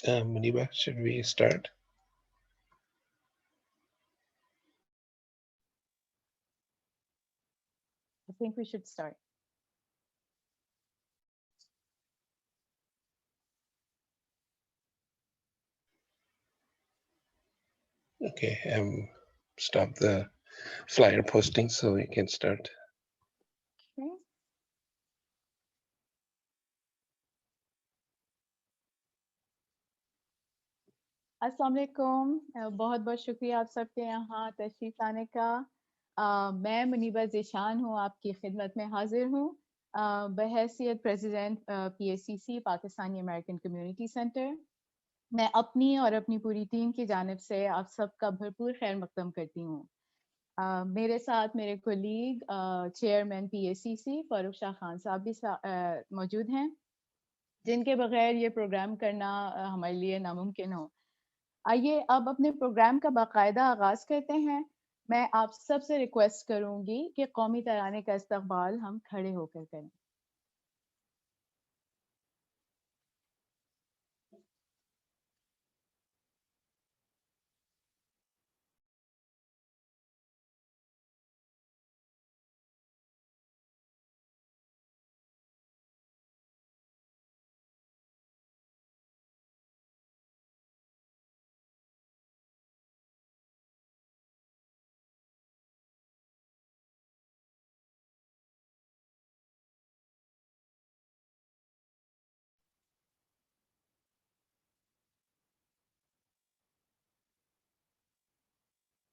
Muniba, should we start? I think we should start. Okay, stop the flyer posting so we can start. Okay. अस्सलाम वालेकुम, बहुत बहुत शुक्रिया आप सबके यहाँ तशरीफ़ लाने का। मैं मुनीबा ज़ीशान हूँ, आपकी खिदमत में हाजिर हूँ बहैसियत president PACC Pakistani American community centre. मैं अपनी और अपनी पूरी टीम की जानिब से आप सबका भरपूर खैर मकदम करती हूँ। मेरे साथ मेरे colleague chairman PACC Farooq Shah Khan साहब भी मौजूद हैं, जिनके बगैर ये प्रोग्राम करना हमारे लिए नामुमकिन हो। आइए अब अपने प्रोग्राम का बाकायदा आगाज़ करते हैं। मैं आप सब से रिक्वेस्ट करूंगी कि कौमी तराने का इस्तकबाल हम खड़े होकर करें।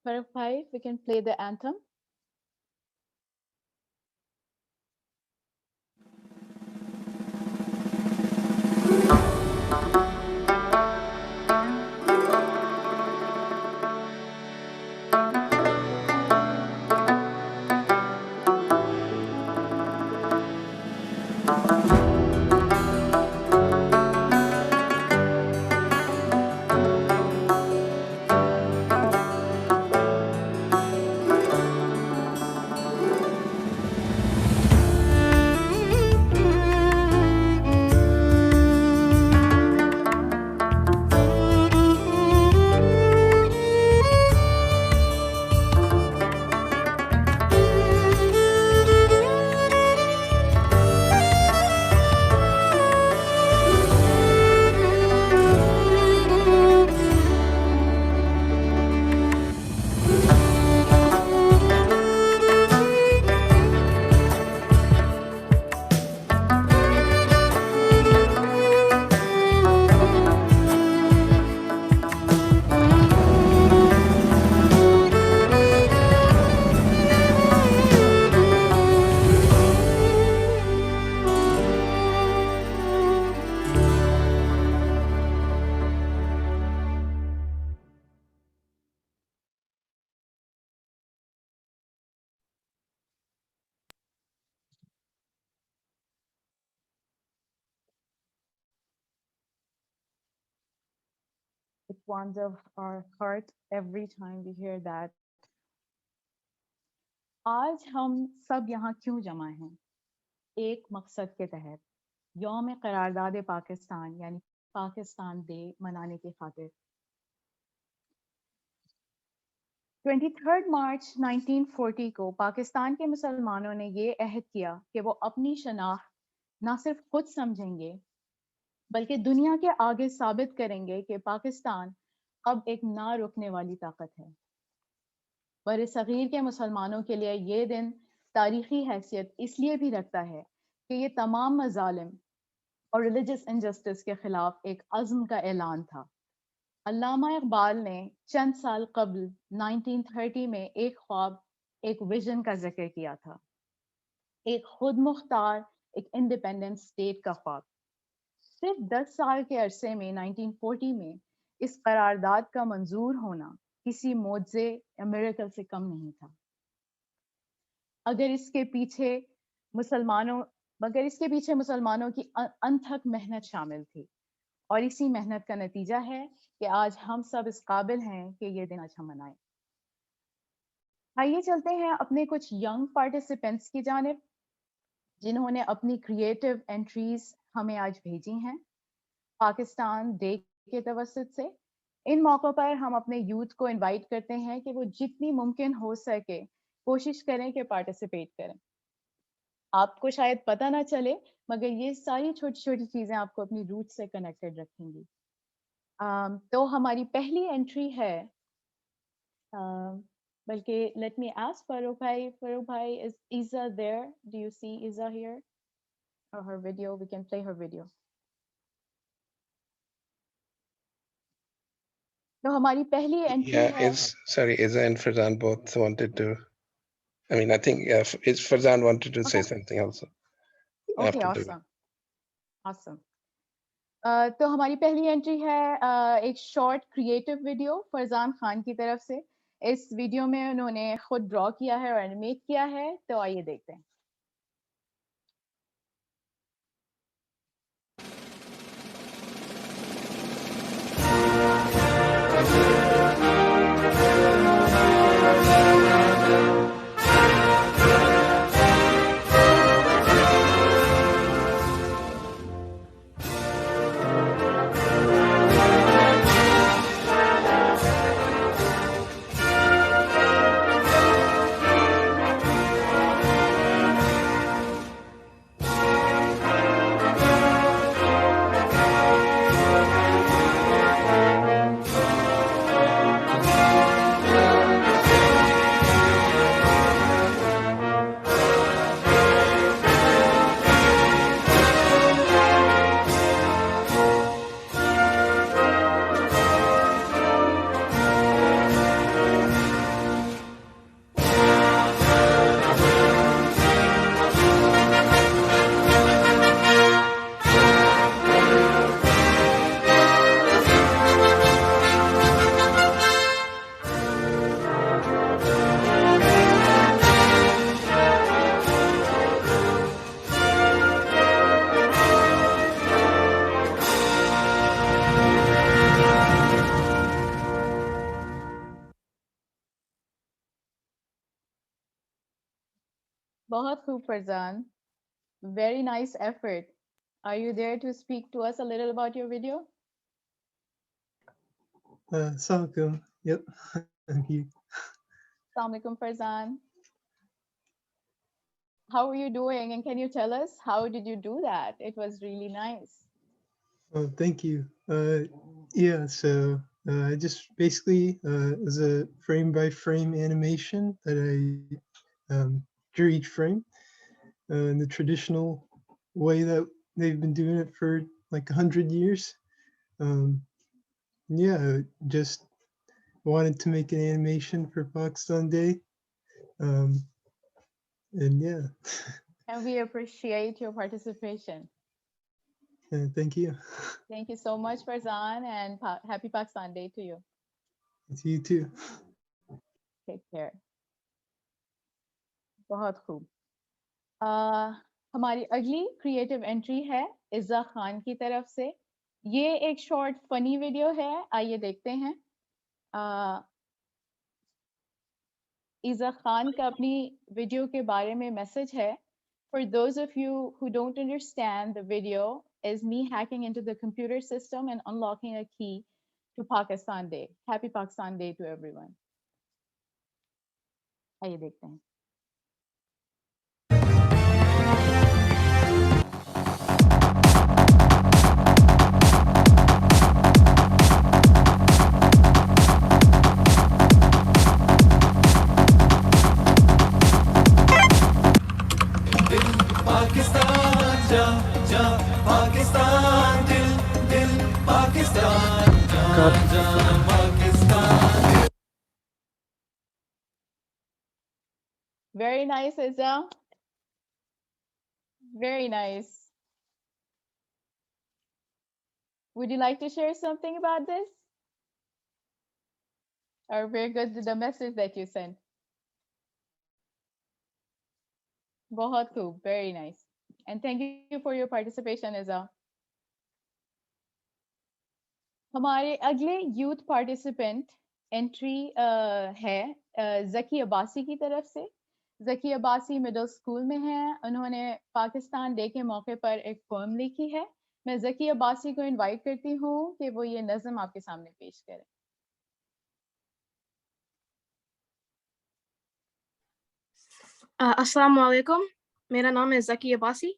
Farooq bhai, we can play the anthem. It warms up our heart every time we hear that. आज हम सब यहाँ क्यों जमा हैं? एक मकसद के तहत यौम करारदाद पाकिस्तान यानी पाकिस्तान डे मनाने की खातिर। 23 मार्च 1940 को पाकिस्तान के मुसलमानों ने ये अहद किया कि वो अपनी शनाख्त ना सिर्फ खुद समझेंगे बल्कि दुनिया के आगे साबित करेंगे कि पाकिस्तान अब एक ना रुकने वाली ताकत है। बरसगीर के मुसलमानों के लिए ये दिन तारीखी हैसियत इसलिए भी रखता है कि ये तमाम मजालिम और रिलीजियस इनजस्टिस के खिलाफ एक अज़्म का ऐलान था। अल्लामा इकबाल ने चंद साल कबल 1930 में एक ख्वाब, एक विजन का जिक्र किया था, एक खुद मुख्तार, एक इंडिपेंडेंट स्टेट का ख्वाब। सिर्फ 10 साल के अरसे में 1940 में इस करारदाद का मंजूर होना किसी मोजे या मिरेकल से कम नहीं था। अगर इसके पीछे मुसलमानों की अनथक मेहनत शामिल थी और इसी मेहनत का नतीजा है कि आज हम सब इस काबिल हैं कि ये दिन आज हम मनाएं। आइए चलते हैं अपने कुछ यंग पार्टिसिपेंट्स की जानिब, जिन्होंने अपनी क्रिएटिव एंट्रीज हमें आज भेजी हैं पाकिस्तान डे के तवसत से इन मौक़ों पर हम अपने यूथ को इनवाइट करते हैं कि वो जितनी मुमकिन हो सके कोशिश करें कि पार्टिसिपेट करें। आपको शायद पता ना चले मगर ये सारी छोटी-छोटी चीज़ें आपको अपनी रूट से कनेक्टेड रखेंगी। तो हमारी पहली एंट्री है बल्कि लेट मी आस्क फारूक भाई is Iza there? Do you see Iza here? Or her video? We can play her video. तो हमारी पहली एंट्री Yeah, है Iza and Farzan both wanted to. I mean, I think Farzan wanted to say something also. Okay after awesome awesome तो हमारी पहली entry है एक short creative video Farzan Khan की तरफ से। इस वीडियो में उन्होंने खुद ड्रॉ किया है और एनिमेट किया है, तो आइए देखते हैं। बहुत खूब Farzan, very nice effort. Are you there to speak to us a little about your video? Assalamualaikum. Yep, I'm here. Assalamu alaikum Farzan. How are you doing? And can you tell us how did you do that? It was really nice. Oh, thank you. Yeah, so I just basically it was a frame by frame animation that I drew each frame in the traditional way that they've been doing it for like 100 years. Yeah, just wanted to make an animation for Pakistan Day. And yeah. And we appreciate your participation. Thank you. Thank you so much, Farzan, and happy Pakistan Day to you. To you too. Take care. बहुत खूब। हमारी अगली creative entry है इज़्ज़ा खान की तरफ से। ये एक शॉर्ट फनी वीडियो है, आइए देखते हैं। इज़्ज़ा खान का अपनी वीडियो के बारे में मैसेज है, For those of you who don't understand, the video is me hacking into the computer system and unlocking a key to Pakistan Day. Happy Pakistan Day to everyone. आइए देखते हैं। Very nice, Izzah. Very nice. Would you like to share something about this? Or we're good with the message that you sent? बहुत खूब, very nice. And thank you for your participation, Izzah. हमारे अगले youth participant entry है ज़की अब्बासी की तरफ से। Zaki Abbasi middle school में हैं। उन्होंने पाकिस्तान डे के मौके पर एक पोएम लिखी है میں ذکی عباسی کو انوائٹ کرتی ہوں کہ وہ یہ نظم آپ کے سامنے پیش کریں. السلام علیکم. میرا نام ہے ذکی Abbasi.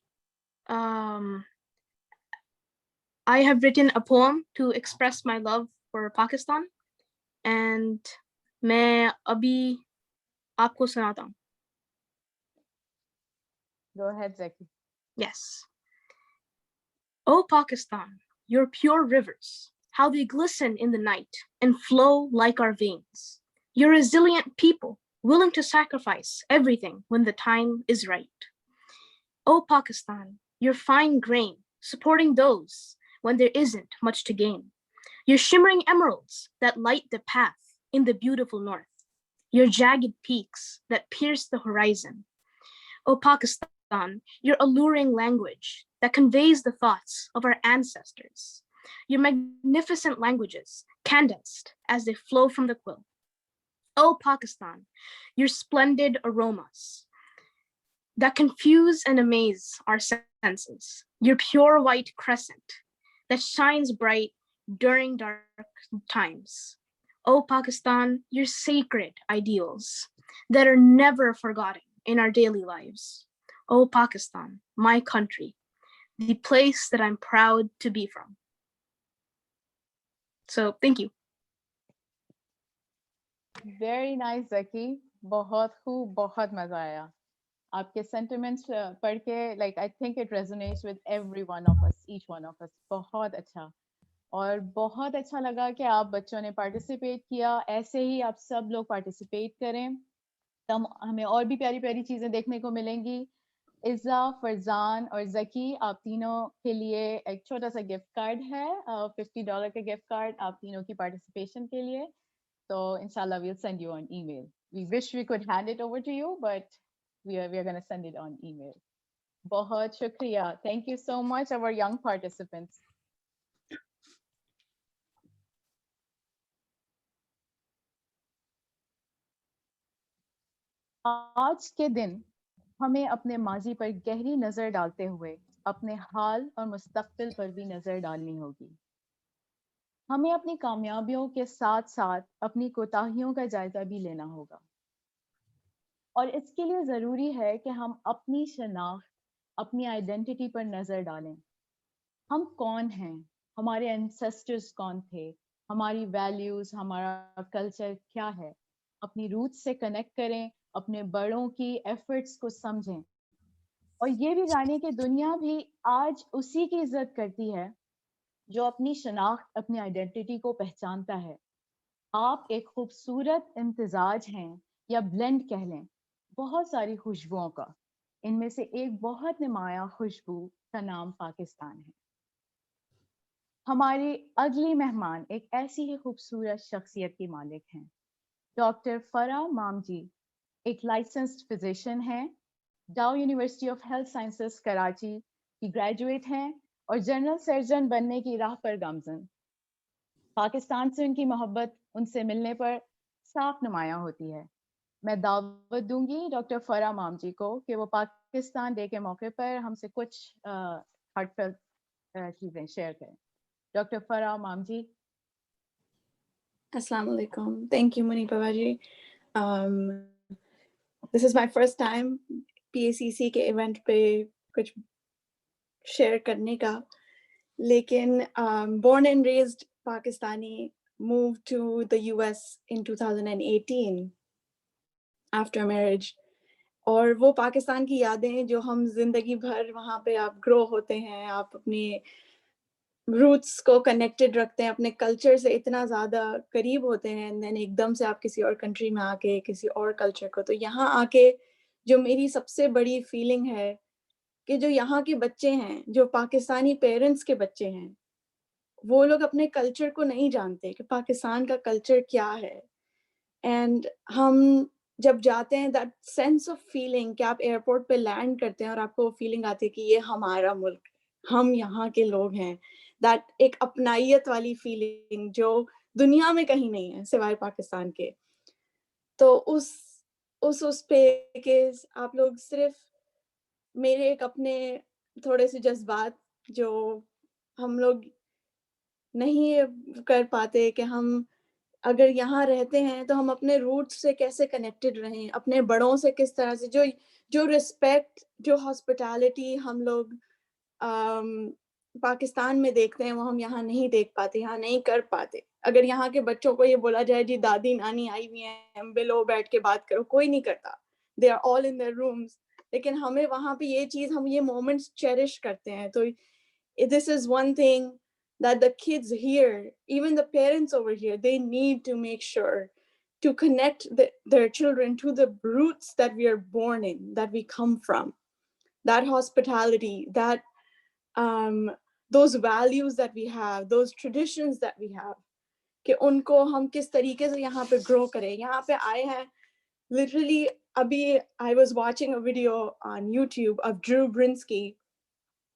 I have written a poem to express my love for Pakistan, and میں ابھی آپ کو سناتا ہوں. Go ahead, Zaki. Yes. Oh Pakistan, your pure rivers, how they glisten in the night and flow like our veins. Your resilient people, willing to sacrifice everything when the time is right. Oh Pakistan, your fine grain, supporting those when there isn't much to gain. Your shimmering emeralds that light the path in the beautiful north. Your jagged peaks that pierce the horizon. Oh Pakistan, your alluring language that conveys the thoughts of our ancestors. Your magnificent languages, condensed as they flow from the quill. Oh Pakistan, your splendid aromas that confuse and amaze our senses. Your pure white crescent that shines bright during dark times. Oh Pakistan, your sacred ideals that are never forgotten in our daily lives. Oh Pakistan, my country, the place that I'm proud to be from. So, thank you. Very nice, Zaki. بہت خوب, بہت مزہ آیا. آپ کے sentiments پڑھ کے like I think it resonates with every one of us, each one of us. بہت اچھا. اور بہت اچھا لگا کہ آپ بچوں نے پارٹیسپیٹ کیا. ایسے ہی آپ سب لوگ پارٹیسپیٹ کریں, تم ہمیں اور بھی پیاری پیاری چیزیں دیکھنے کو ملیں گی. عزا, فرزان اور ذکی, آپ تینوں کے لیے ایک چھوٹا سا گفٹ کارڈ ہے, $50 کا گفٹ کارڈ آپ تینوں کی پارٹیسپیشن کے لیے. تو انشاءاللہ we'll send you on email. We wish we could hand it over to you, but we are going to send it on email. بہت شکریہ. Thank you so much our young participants. آج کے دن ہمیں اپنے ماضی پر گہری نظر ڈالتے ہوئے اپنے حال اور مستقبل پر بھی نظر ڈالنی ہوگی. ہمیں اپنی کامیابیوں کے ساتھ ساتھ اپنی کوتاہیوں کا جائزہ بھی لینا ہوگا. اور اس کے لیے ضروری ہے کہ ہم اپنی شناخت, اپنی آئیڈینٹی پر نظر ڈالیں. ہم کون ہیں, ہمارے اینسسٹرز کون تھے, ہماری ویلیوز, ہمارا کلچر کیا ہے. اپنی روٹ سے کنیکٹ کریں, اپنے بڑوں کی ایفرٹس کو سمجھیں, اور یہ بھی جانیں کہ دنیا بھی آج اسی کی عزت کرتی ہے جو اپنی شناخت, اپنی آئیڈینٹی کو پہچانتا ہے. آپ ایک خوبصورت امتزاج ہیں, یا بلینڈ کہہ لیں, بہت ساری خوشبوؤں کا. ان میں سے ایک بہت نمایاں خوشبو کا نام پاکستان ہے. ہماری اگلی مہمان ایک ایسی ہی خوبصورت شخصیت کی مالک ہیں. ڈاکٹر فرا مامجی ایک لائسنسڈ فزیشین ہیں, Dow University of Health Sciences Karachi کی گریجویٹ ہیں اور جنرل سرجن بننے کی راہ پر گامزن. پاکستان سے ان کی محبت ان سے ملنے پر صاف نمایاں ہوتی ہے. میں دعوت دوں گی ڈاکٹر فرا مامجی کو کہ وہ پاکستان ڈے کے موقع پر ہم سے کچھ ہارٹ فیل چیزیں شیئر کریں. ڈاکٹر فرا مامجی. السلام علیکم. Thank you, Munee Babaji. This is my first time PACC کے ایونٹ پہ کچھ شیئر کرنے کا, لیکن born and raised Pakistani, moved to the US in 2018 after marriage. اور وہ پاکستان کی یادیں جو ہم زندگی بھر وہاں پہ آپ گرو ہوتے ہیں, آپ اپنی روٹس کو کنیکٹڈ رکھتے ہیں, اپنے کلچر سے اتنا زیادہ قریب ہوتے ہیں, دین ایک دم سے آپ کسی اور کنٹری میں آ کے کسی اور کلچر کو. تو یہاں آ کے جو میری سب سے بڑی فیلنگ ہے کہ جو یہاں کے بچے ہیں, جو پاکستانی پیرنٹس کے بچے ہیں, وہ لوگ اپنے کلچر کو نہیں جانتے کہ پاکستان کا کلچر کیا ہے. اینڈ ہم جب جاتے ہیں, دیٹ سینس آف فیلنگ کہ آپ ایئرپورٹ پہ لینڈ کرتے ہیں اور آپ کو وہ فیلنگ آتی ہے کہ یہ ہمارا ملک, ہم یہاں کے لوگ ہیں, دیٹ ایک اپنائیت والی فیلنگ جو دنیا میں کہیں نہیں ہے سوائے پاکستان کے. تو اس پہ کہ آپ لوگ صرف میرے ایک اپنے تھوڑے سے جذبات جو ہم لوگ نہیں کر پاتے کہ ہم اگر یہاں رہتے ہیں تو ہم اپنے روٹ سے کیسے کنیکٹڈ رہیں, اپنے بڑوں سے کس طرح سے, جو رسپیکٹ, جو ہاسپٹیلٹی ہم لوگ پاکستان میں دیکھتے ہیں وہ ہم یہاں نہیں دیکھ پاتے, یہاں نہیں کر پاتے. اگر یہاں کے بچوں کو یہ بولا جائے جی دادی نانی آئی ہوئی ہیں, بلو بیٹھ کے بات کرو, کوئی نہیں کرتا, they are all in their rooms. لیکن ہمیں وہاں پہ یہ چیز, ہم یہ مومنٹس چیریش کرتے ہیں. تو this is one thing that the kids here, even the parents over here, they need to make sure to connect their children to the roots that we are born in, that we come from, that hospitality, that those values that we have, those traditions that we have, کہ ان کو ہم کس طریقے سے یہاں پہ گرو کریں. یہاں پہ آئے ہیں literally, abhi I was watching a video on YouTube of Drew Brinsky,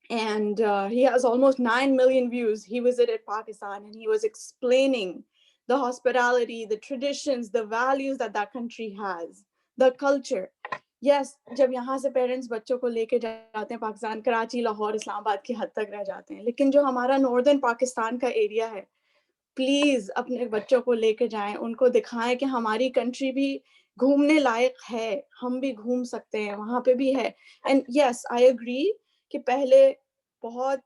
and he has almost 9 million views. He visited Pakistan and he was explaining the hospitality, the traditions, the values that that country has, the culture. Yes, جب یہاں سے parents بچوں کو لے کے جاتے ہیں پاکستان, کراچی, لاہور, اسلام آباد کی حد تک رہ جاتے ہیں, لیکن جو ہمارا ناردرن پاکستان کا ایریا ہے, پلیز اپنے بچوں کو لے کے جائیں, ان کو دکھائیں کہ ہماری کنٹری بھی گھومنے لائق ہے, ہم بھی گھوم سکتے ہیں, وہاں پہ بھی ہے. اینڈ یس آئی اگری کہ پہلے بہت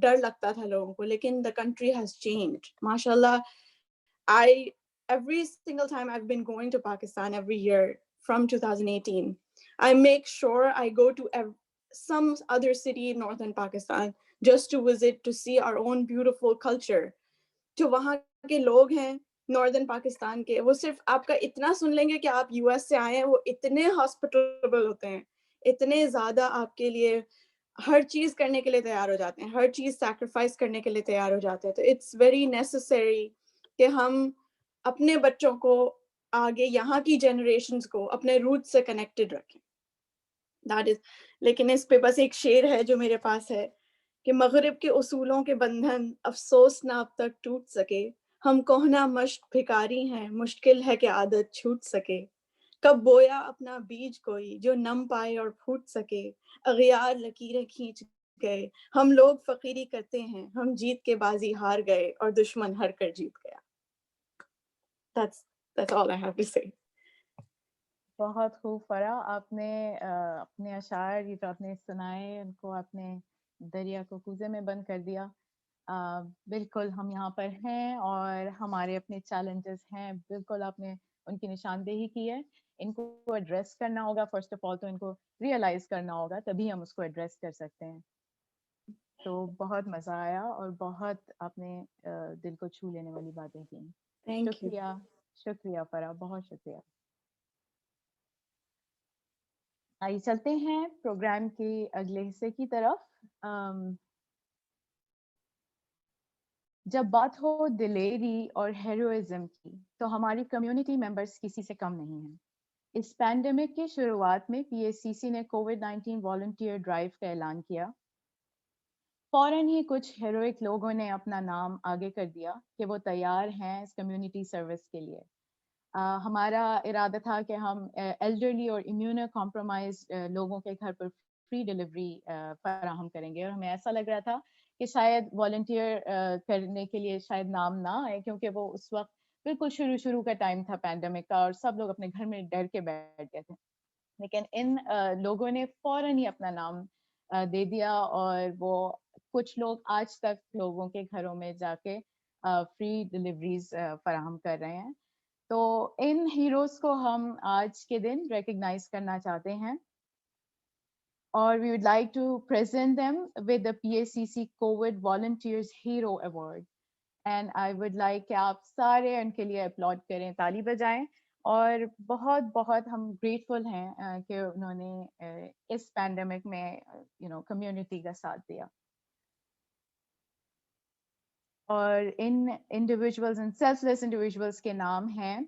ڈر لگتا تھا لوگوں کو, لیکن the country has changed. ماشاء اللہ, every single time I've been going to Pakistan every year from 2018, I make sure I go to some other city in northern Pakistan just to visit, to see our own beautiful culture. جو وہاں کے لوگ ہیں northern Pakistan کے, وہ صرف آپ کا اتنا سن لیں گے کہ آپ یو ایس سے آئے ہیں, وہ اتنے ہاسپٹیبل ہوتے ہیں, اتنے زیادہ آپ کے لیے ہر چیز کرنے کے لیے تیار ہو جاتے ہیں, ہر چیز سیکریفائس کرنے کے لیے تیار ہو جاتے ہیں. تو اٹس ویری نیسسری کہ ہم اپنے بچوں کو آگے یہاں کی جنریشنز کو اپنے روٹ سے کنیکٹڈ رکھیں. That is. لیکن اس پہ بس ایک شعر ہے جو میرے پاس ہے کہ مغرب کے اصولوں کے بندھن افسوس نہ اب تک ٹوٹ سکے, ہم کوہنا مشق بھکاری ہیں, مشکل ہے کہ عادت چھوٹ سکے. کب بویا اپنا بیج کوئی جو نم پائے اور پھوٹ سکے, اغیار لکیریں کھینچ گئے, ہم لوگ فقیری کرتے ہیں, ہم جیت کے بازی ہار گئے اور دشمن ہر کر جیت گیا. That's all I have to say. بہت خوب فرا, آپ نے اپنے اشعار یہ جو آپ نے سنائے ان کو آپ نے دریا کو کوزے میں بند کر دیا. بالکل ہم یہاں پر ہیں اور ہمارے اپنے چیلنجز ہیں, بالکل آپ نے ان کی نشاندہی کی ہے. ان کو ایڈریس کرنا ہوگا, فرسٹ آف آل تو ان کو ریئلائز کرنا ہوگا, تبھی ہم اس کو ایڈریس کر سکتے ہیں. تو بہت مزہ آیا اور بہت آپ نے دل کو چھو لینے والی باتیں کی. شکریہ, شکریہ فرا, بہت شکریہ. آئیے چلتے ہیں پروگرام کے اگلے حصے کی طرف. جب بات ہو دلیری اور ہیروئزم کی تو ہماری کمیونٹی ممبرز کسی سے کم نہیں ہیں. اس پینڈیمک کی شروعات میں پی ایس سی سی نے کووڈ-19 والنٹیئر ڈرائیو کا اعلان کیا. فوراً ہی کچھ ہیروئک لوگوں نے اپنا نام آگے کر دیا کہ وہ تیار ہیں اس کمیونٹی سروس کے لیے. ہمارا ارادہ تھا کہ ہم ایلڈرلی اور امیونو کمپرومائز لوگوں کے گھر پر فری ڈلیوری فراہم کریں گے, اور ہمیں ایسا لگ رہا تھا کہ شاید والنٹیئر کرنے کے لیے شاید نام نہ آئے, کیونکہ وہ اس وقت بالکل شروع کا ٹائم تھا پینڈیمک کا, اور سب لوگ اپنے گھر میں ڈر کے بیٹھ گئے تھے. لیکن ان لوگوں نے فوراً ہی اپنا نام دے دیا, اور وہ کچھ لوگ آج تک لوگوں کے گھروں میں جا کے فری ڈلیوریز فراہم کر رہے ہیں. تو ان ہیروز کو ہم آج کے دن ریکگنائز کرنا چاہتے ہیں, اور we would like to present them with the PACC COVID Volunteers Hero Award. And I would like کہ آپ سارے ان کے لیے اپلاڈ کریں, تالی بجائیں, اور بہت بہت ہم گریٹفل ہیں کہ انہوں نے اس پینڈیمک میں کمیونٹی کا ساتھ دیا. اور ان انڈیویجولز, ان سیلف لیس انڈیویجولز کے نام ہیں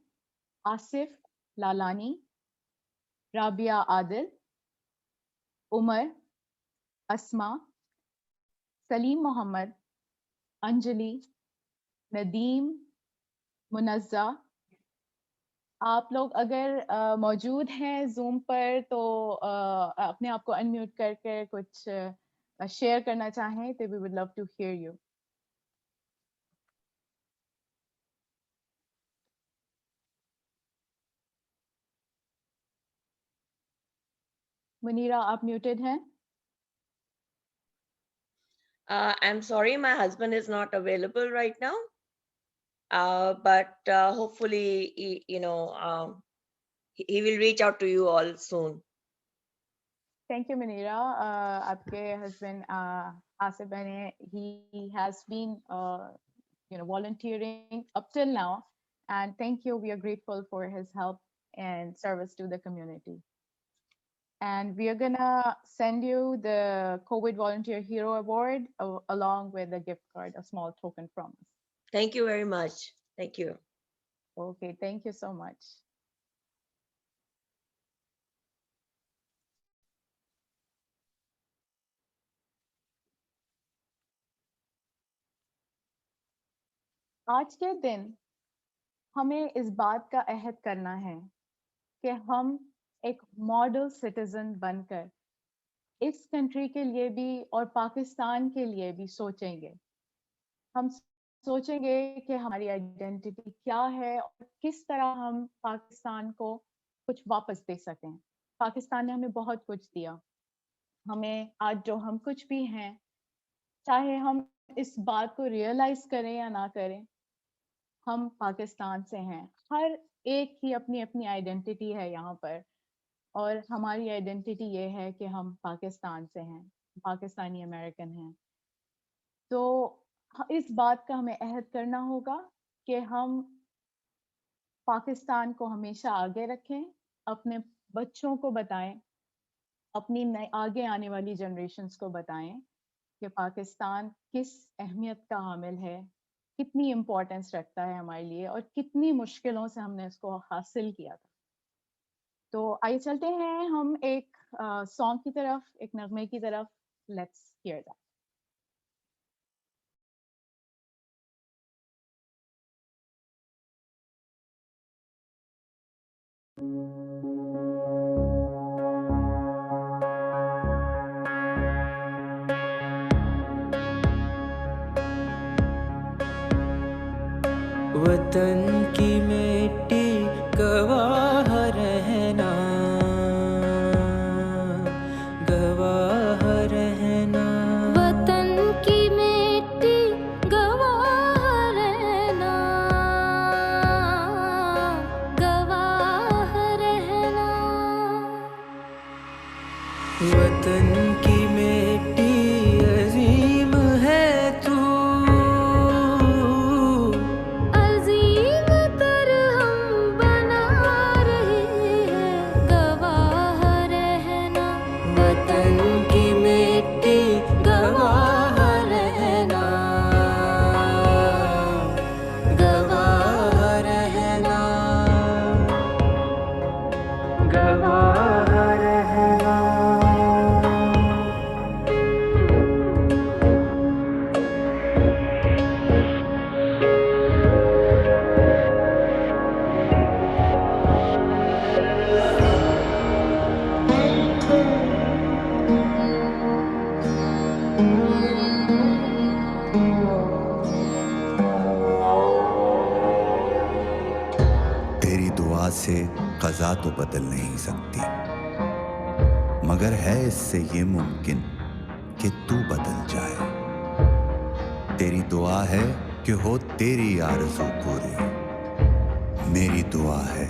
آصف لالانی, رابعہ عادل, عمر, اسما, سلیم محمد, انجلی, ندیم, منزہ. آپ لوگ اگر موجود ہیں زوم پر تو اپنے آپ کو انمیوٹ کر کے کچھ share کرنا چاہیں تو we would love to hear you. منیرا آپ میوٹیڈ ہیں. I'm sorry, my husband is not available right now. But hopefully, he will reach out to you all soon. Thank you, Munira. آپ کے husband آصف نے he has been volunteering up till now, and thank you. We are grateful for his help and service to the community. And we are gonna send you the COVID Volunteer Hero Award along with a gift card, a small token from us. Thank you very much. Thank you. Okay, thank you so much. آج کے دن ہمیں اس بات کا عہد کرنا ہے کہ ہم ایک ماڈل سٹیزن بن کر اس کنٹری کے لیے بھی اور پاکستان کے لیے بھی سوچیں گے. ہم سوچیں گے کہ ہماری آئیڈینٹی کیا ہے اور کس طرح ہم پاکستان کو کچھ واپس دے سکیں. پاکستان نے ہمیں بہت کچھ دیا. ہمیں آج جو ہم کچھ بھی ہیں, چاہے ہم اس بات کو ریئلائز کریں یا نہ کریں, ہم پاکستان سے ہیں. ہر ایک کی اپنی اپنی آئیڈینٹی ہے یہاں پر, اور ہماری آئیڈینٹی یہ ہے کہ ہم پاکستان سے ہیں, پاکستانی امریکن ہیں. تو اس بات کا ہمیں عہد کرنا ہوگا کہ ہم پاکستان کو ہمیشہ آگے رکھیں, اپنے بچوں کو بتائیں, اپنی آگے آنے والی جنریشنز کو بتائیں کہ پاکستان کس اہمیت کا حامل ہے, کتنی امپورٹنس رکھتا ہے ہمارے لیے, اور کتنی مشکلوں سے ہم نے اس کو حاصل کیا تھا. تو آئیے چلتے ہیں ہم ایک سانگ کی طرف, ایک نغمے کی طرف. Let's hair that. وطن کی مٹی گواہ رہنا, گواہ رہنا. وطن کی مٹی گواہ رہنا, گواہ رہنا. وطن کی مٹی عظیم ہے تو, سے قضا تو بدل نہیں سکتی, مگر ہے اس سے یہ ممکن کہ تو بدل جائے. تیری دعا ہے کہ ہو تیری آرزو پوری, میری دعا ہے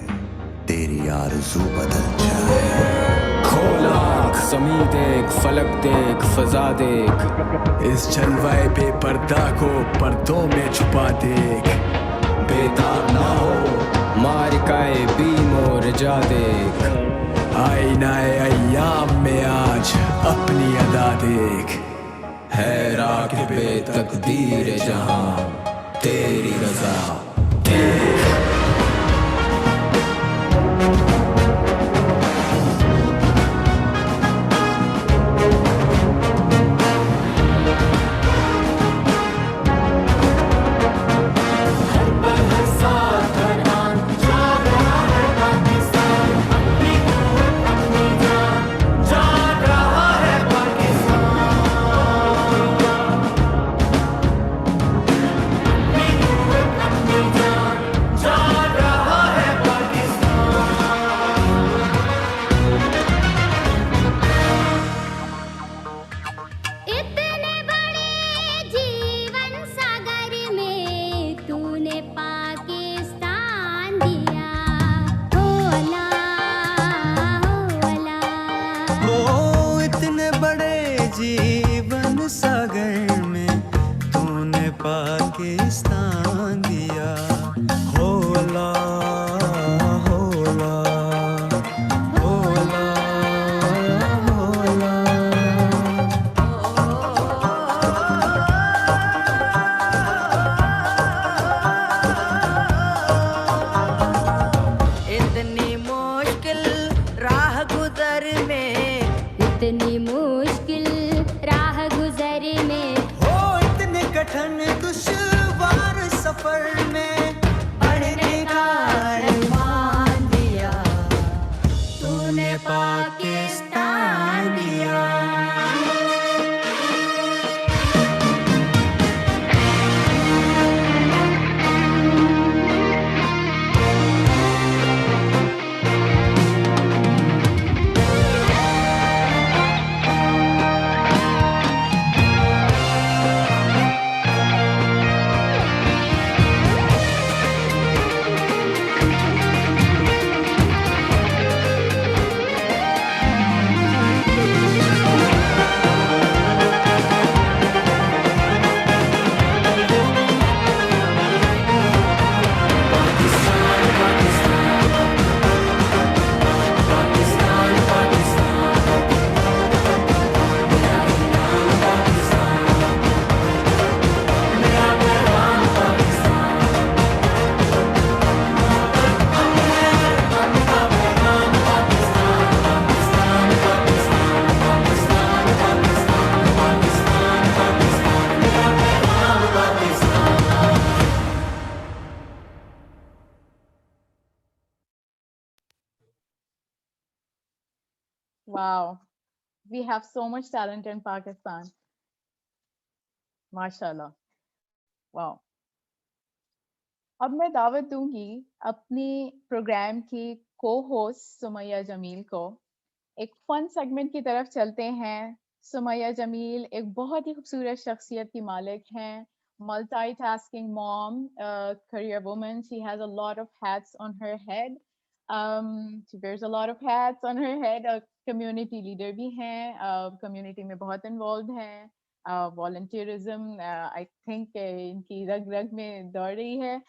تیری آرزو بدل جائے. کھول آنکھ, زمین دیکھ, فلک دیکھ, فضا دیکھ, اس جلوے بے پردہ کو پردوں میں چھپا دیکھ. بیدار نہ ہو, مارکائے بیم و رجا دیکھ, آئینہ ایام میں آج اپنی ادا دیکھ. ہے راکب تقدیر جہاں تیری رضا دیکھ. प्यार में, इतनी मुश्किल राह गुजर में, हो इतने कठिन दुश्वार सफर में पढ़ने का अरमान दिया, तूने पाकिस्तान दिया। Wow, we have so much talent in Pakistan. Mashallah. Wow. अब मैं दावत दूंगी अपनी प्रोग्राम की को-होस्ट सुमैया जमील को। एक फन सेगमेंट की तरफ चलते हैं। सुमैया जमील एक बहुत ही खूबसूरत शख्सियत की मालिक हैं। Multitasking mom, career woman. She has a lot of hats on her head. She wears a lot of hats on her head. Community leader भी हैं, community में बहुत involved हैं. Volunteerism, I think इनकी रग रग में दौड़ रही है.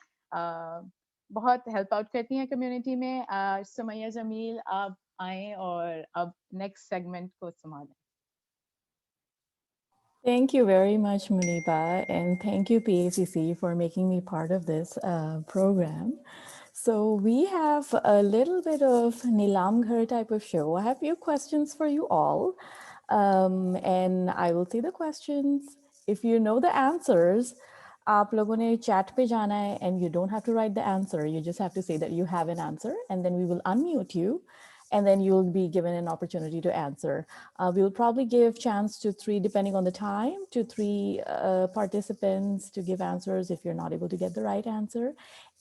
बहुत हेल्प आउट करती हैं कम्युनिटी में. सुमैया जमील आप आएं और अब नेक्स्ट सेगमेंट को संभालें. Thank you very much, Muniba, and thank you, PACC, for making me part of this program. So we have a little bit of Nilam Ghar type of show. I have a few questions for you all, and I will say the questions. If you know the answers, आप लोगों ने chat पे जाना है, and you don't have to write the answer. You just have to say that you have an answer, and then we will unmute you. And then you'll be given an opportunity to answer. We'll probably give chance to 3, depending on the time, to 3 participants to give answers if you're not able to get the right answer.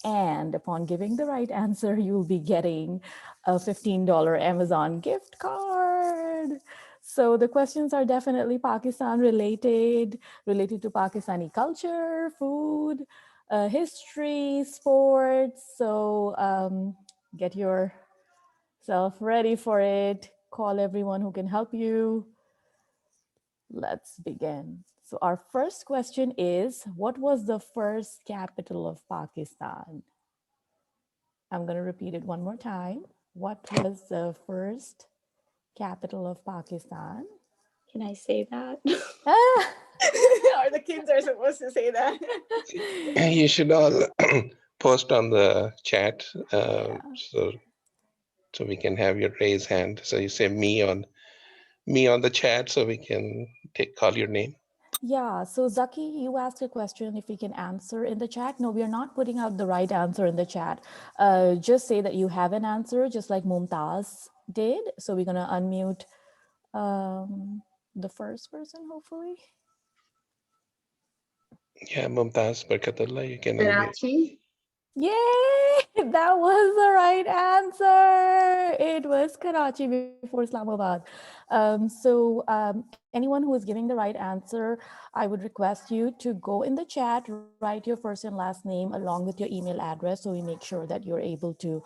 And upon giving the right answer, you'll be getting a $15 Amazon gift card. So the questions are definitely Pakistan related to Pakistani culture, food, history, sports. So get your self ready for it. Call everyone who can help you. Let's begin. So our first question is, what was the first capital of Pakistan? I'm going to repeat it one more time. What was the first capital of Pakistan? Can I say that? Ah! Or the kids are supposed to say that? You should all post on the chat so we can have your raise hand. So you say me on the chat so we can call your name. Yeah, so Zaki, you asked a question if we can answer in the chat. No, we are not putting out the right answer in the chat. Just say that you have an answer, just like Mumtaz did. So we're gonna unmute the first person, hopefully. Yeah, Mumtaz Barkatullah, you can unmute. Yay! That was the right answer. It was Karachi before Islamabad. So anyone who is giving the right answer, I would request you to go in the chat, write your first and last name along with your email address so we make sure that you're able to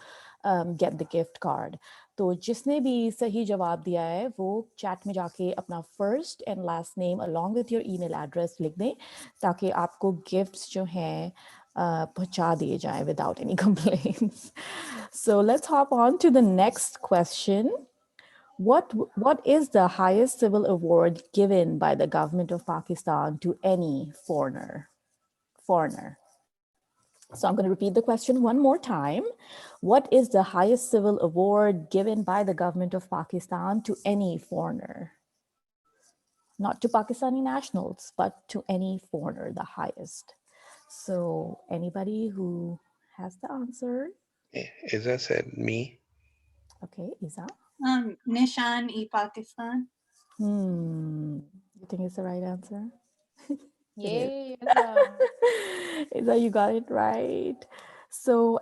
get the gift card. तो जिसने भी सही जवाब दिया है वो chat में जाके अपना first and last name along with your email address लिख दें ताकि आपको गिफ्ट्स जो हैं पहुंचा दिए जाएं without any complaints. So let's hop on to the next question. What is the highest civil award given by the government of Pakistan to any foreigner? So I'm going to repeat the question one more time. What is the highest civil award given by the government of Pakistan to any foreigner? Not to Pakistani nationals, but to any foreigner, the highest. So anybody who has the answer? Iza said me. Okay, Iza. Nishan-e-Pakistan. You think it's the right answer? Yay, Iza, you got it right. So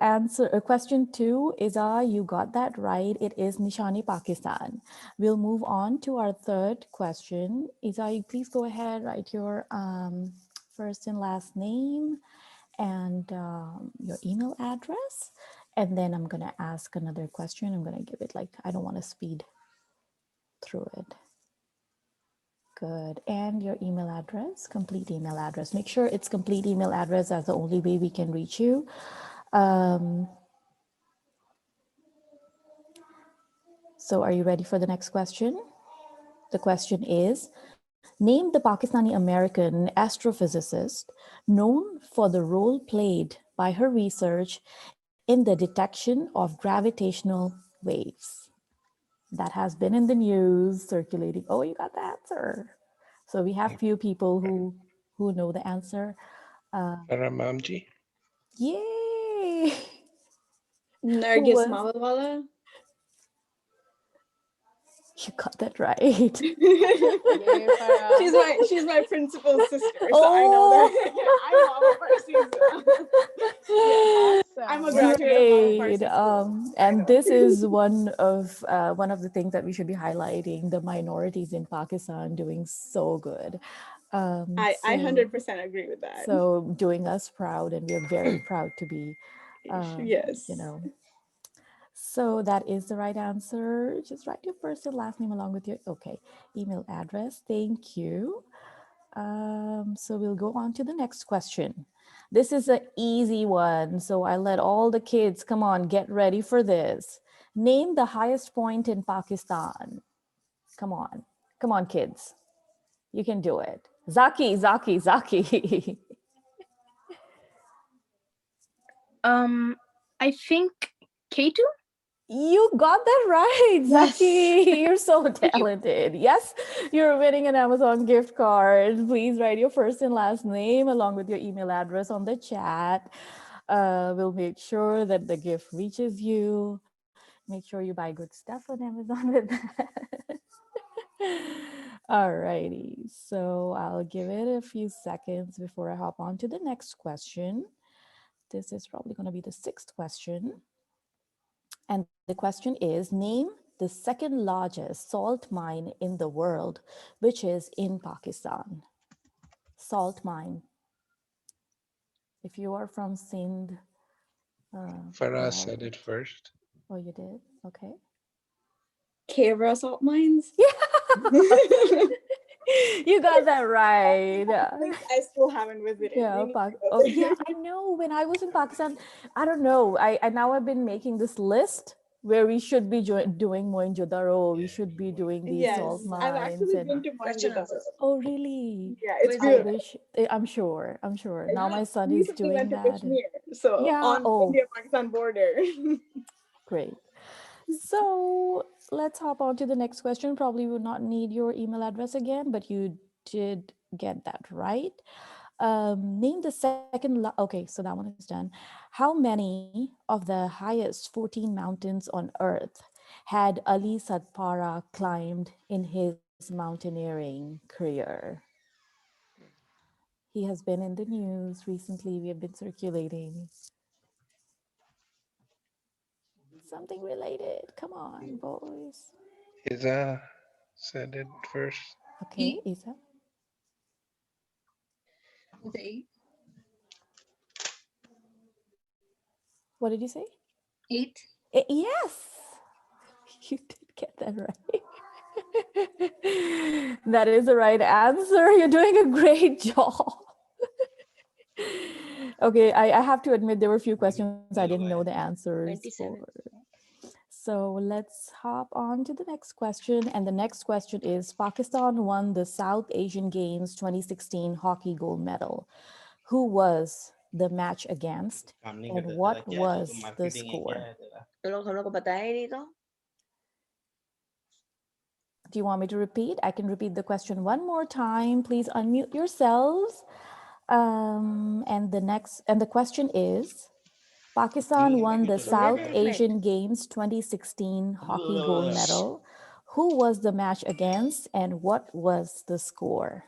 question 2, Iza, you got that right. It is Nishani Pakistan. We'll move on to our third question. Iza, you please go ahead, write your first and last name and your email address. And then I'm gonna ask another question. I'm gonna give it I don't wanna speed through it. Good. And your email address, complete email address. Make sure it's complete email address. That's the only way we can reach you. So are you ready for the next question? The question is, name the Pakistani American astrophysicist known for the role played by her research in the detection of gravitational waves. That has been in the news circulating. Oh, you got the answer. So we have few people who know the answer. Farah Mamji. Yay! Nargis Mawala. You got that right. She's my principal's sister, so I know that. I'm Mama Farsi's. I'm a graduate of Mama Farsi School. And this is one of the things that we should be highlighting, the minorities in Pakistan doing so good. I 100% agree with that. So doing us proud, and we're very proud to be, yes. So that is the right answer. Just write your first and last name along with your, email address. Thank you. So we'll go on to the next question. This is an easy one. So I let all the kids, come on, get ready for this. Name the highest point in Pakistan. Come on, kids. You can do it. Zaki. I think K2? You got that right, Zaki. You're so talented. Yes, you're winning an Amazon gift card. Please write your first and last name along with your email address on the chat. We'll make sure that the gift reaches you. Make sure you buy good stuff on Amazon with that. All righty. So I'll give it a few seconds before I hop on to the next question. This is probably going to be the 6th question. And the question is, name the 2nd largest salt mine in the world, which is in Pakistan. Salt mine. If you are from Sindh. Farah said it first. Oh, you did? Okay. Kevra salt mines? Yeah. You got that right. I still haven't visited. Yeah, yeah, I know. When I was in Pakistan, I don't know. I now I've been making this list where we should be doing Mohenjo-daro. We should be doing these salt mines. I've actually been to Mohenjo-daro. Oh, really? Yeah, it's beautiful. I'm sure. Now my son is doing went that. To Kashmir, so yeah. on India-Pakistan border. Great. So let's hop on to the next question. Probably would not need your email address again, but you did get that right. Name the second, okay, so that one is done. How many of the highest 14 mountains on earth had Ali Sadpara climbed in his mountaineering career? He has been in the news recently. We have been circulating. Something related. Come on, boys. Iza said it first. Okay, Iza. Okay. What did you say? 8. Yes, you did get that right. That is the right answer. You're doing a great job. Okay, I have to admit there were a few questions I didn't know the answers for. So let's hop on to the next question. And the next question is, Pakistan won the South Asian Games 2016 hockey gold medal. Who was the match against and what was the score? तो लोग हम लोग को बताया ही नहीं तो. Do you want me to repeat? I can repeat the question one more time. Please unmute yourselves. And the question is, Pakistan won the South Asian Games 2016 hockey gold medal. Who was the match against and what was the score?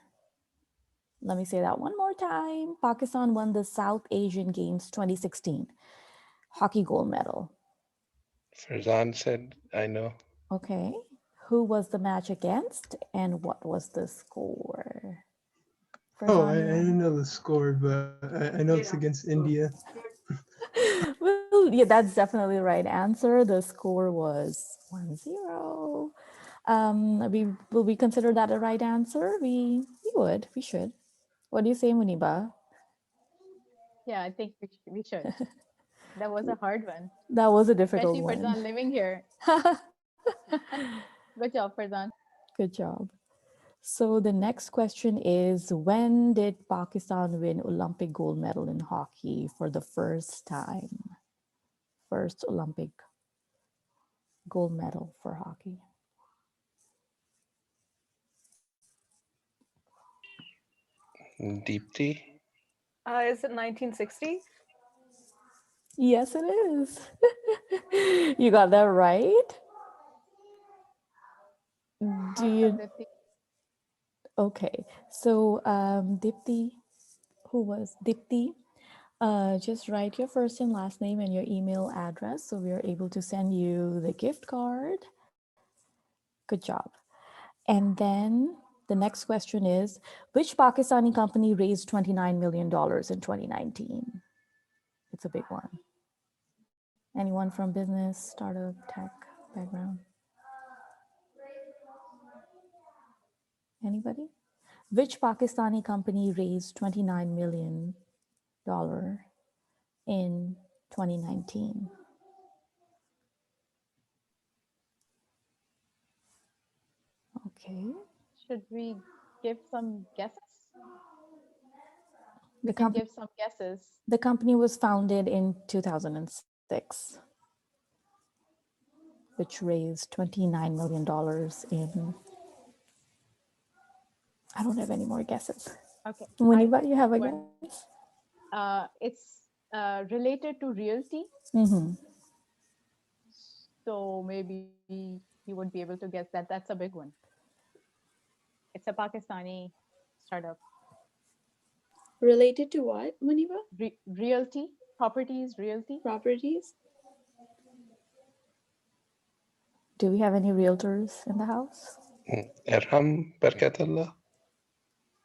Let me say that one more time. Pakistan won the South Asian Games 2016 hockey gold medal. Farzan said, I know. Okay. Who was the match against and what was the score? Oh, I didn't know the score, but I know it's against India. Well, yeah, that's definitely the right answer. The score was 1-0. Will we consider that a right answer? We should. What do you say, Muniba? Yeah, I think we should. That was a hard one. That was a difficult Especially one. Farzan living here. Good job, Farzan. Good job. So the next question is, when did Pakistan win Olympic gold medal in hockey for the first time? First Olympic gold medal for hockey. Deepti. Is it 1960? Yes, it is. You got that right. Do you? Okay, so Dipti, who was Dipti? Just write your first and last name and your email address so we are able to send you the gift card. Good job. And then the next question is, which Pakistani company raised $29 million in 2019? It's a big one. Anyone from business, startup, tech background? Anybody? Which Pakistani company raised $29 million in 2019? Okay. Should we give some guesses? The can give some guesses. The company was founded in 2006, which raised $29 million in. I don't have any more guesses. Okay. Anybody you have a guess? It's related to realty. Mm-hmm. So maybe you would be able to guess that. That's a big one. It's a Pakistani startup. Related to what, Muniba? Realty, properties, realty. Properties. Do we have any realtors in the house? Erham Barkatallah.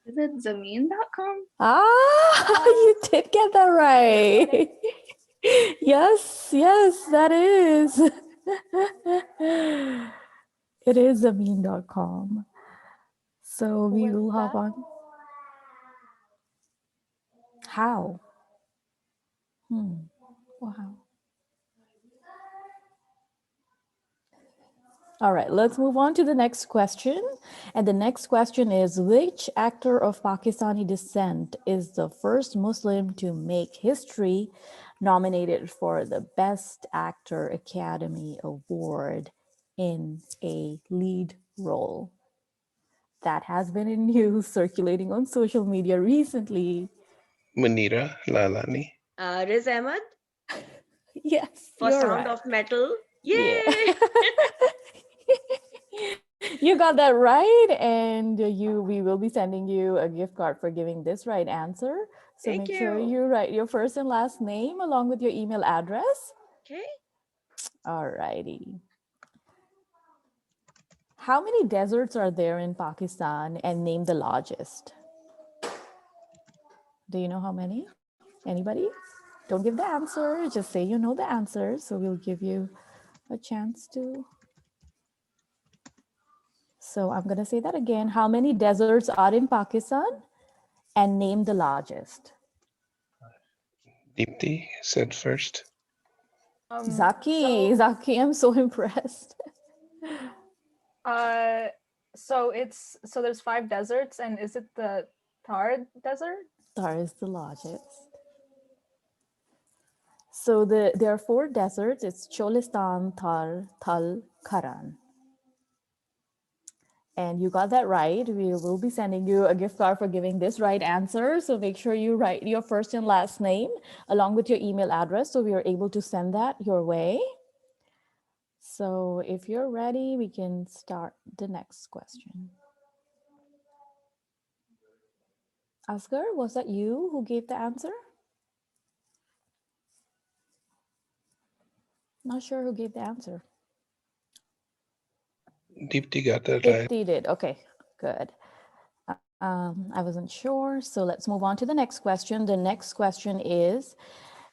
Is it Zameen.com? Ah, you did get that right. Yes, that is. It is Zameen.com. So we will hop on. How? Wow. All right, let's move on to the next question. And the next question is, which actor of Pakistani descent is the first Muslim to make history nominated for the Best Actor Academy Award in a lead role? That has been in news circulating on social media recently. Munira Lalani. Riz Ahmed. Yes, For you're Sound right. of Metal. Yay! Yeah. You got that right, and we will be sending you a gift card for giving this right answer. So Thank make sure you. you write your first and last name along with your email address. Okay. All righty. How many deserts are there in Pakistan, and name the largest? Do you know how many? Anybody? Don't give the answer, just say you know the answer, so we'll give you a chance to. So I'm gonna say that again. How many deserts are in Pakistan? And name the largest. Deepti said first. Zaki, I'm so impressed. So there's 5 deserts, and is it the Thar Desert? Thar is the largest. So there are 4 deserts. It's Cholistan, Thar, Thal, Karan. And you got that right. We will be sending you a gift card for giving this right answer. So make sure you write your first and last name along with your email address so we are able to send that your way. So if you're ready, we can start the next question. Asghar, was that you who gave the answer? Not sure who gave the answer. Deepti got that right. Deepti did. Okay, good. I wasn't sure. So let's move on to the next question. The next question is,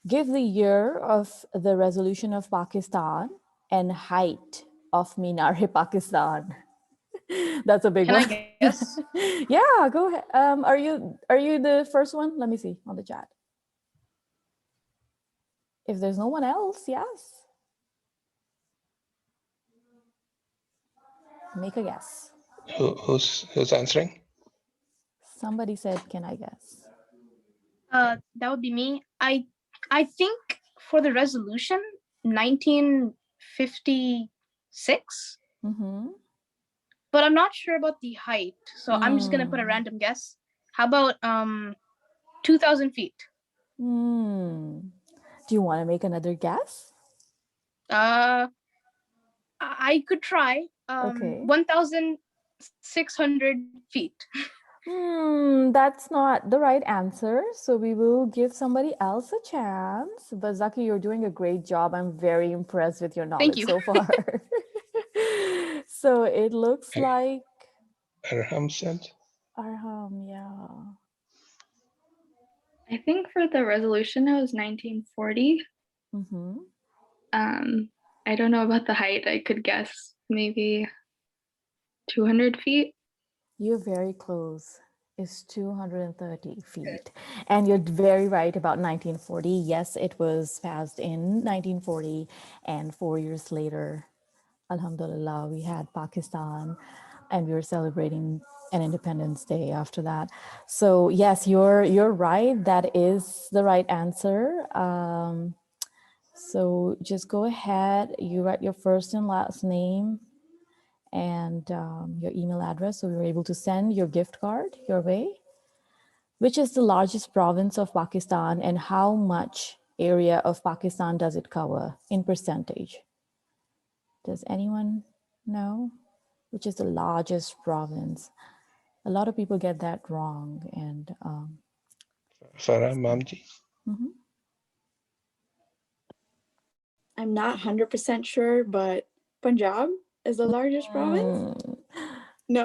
give the year of the resolution of Pakistan and height of Minar-e-Pakistan. That's a big Can one. I guess? Yeah, go ahead. Are you the first one? Let me see on the chat. If there's no one else, yes. Make a guess. Who's answering? Somebody said, can I guess? That would be me. I think for the resolution, 1956. Mm-hmm. But I'm not sure about the height. So I'm just gonna put a random guess. How about 2,000 feet? Do you want to make another guess? I could try. Okay. 1,600 feet. That's not the right answer. So we will give somebody else a chance. But Zaki, you're doing a great job. I'm very impressed with your knowledge so far. So it looks like Arham said. Arham, yeah. I think for the resolution it was 1940. Mm-hmm. I don't know about the height. I could guess maybe 200 feet. You're very close. It's 230 feet. And you're very right about 1940. Yes, it was passed in 1940. And 4 years later, Alhamdulillah, we had Pakistan and we were celebrating an Independence Day after that. So yes, you're right. That is the right answer. So just go ahead. You write your first and last name and your email address so we were able to send your gift card your way. Which is the largest province of Pakistan and how much area of Pakistan does it cover in percentage? Does anyone know? Which is the largest province? A lot of people get that wrong. And Farah Mamji. Mm-hmm. I'm not 100% sure, but Punjab is the largest province? No?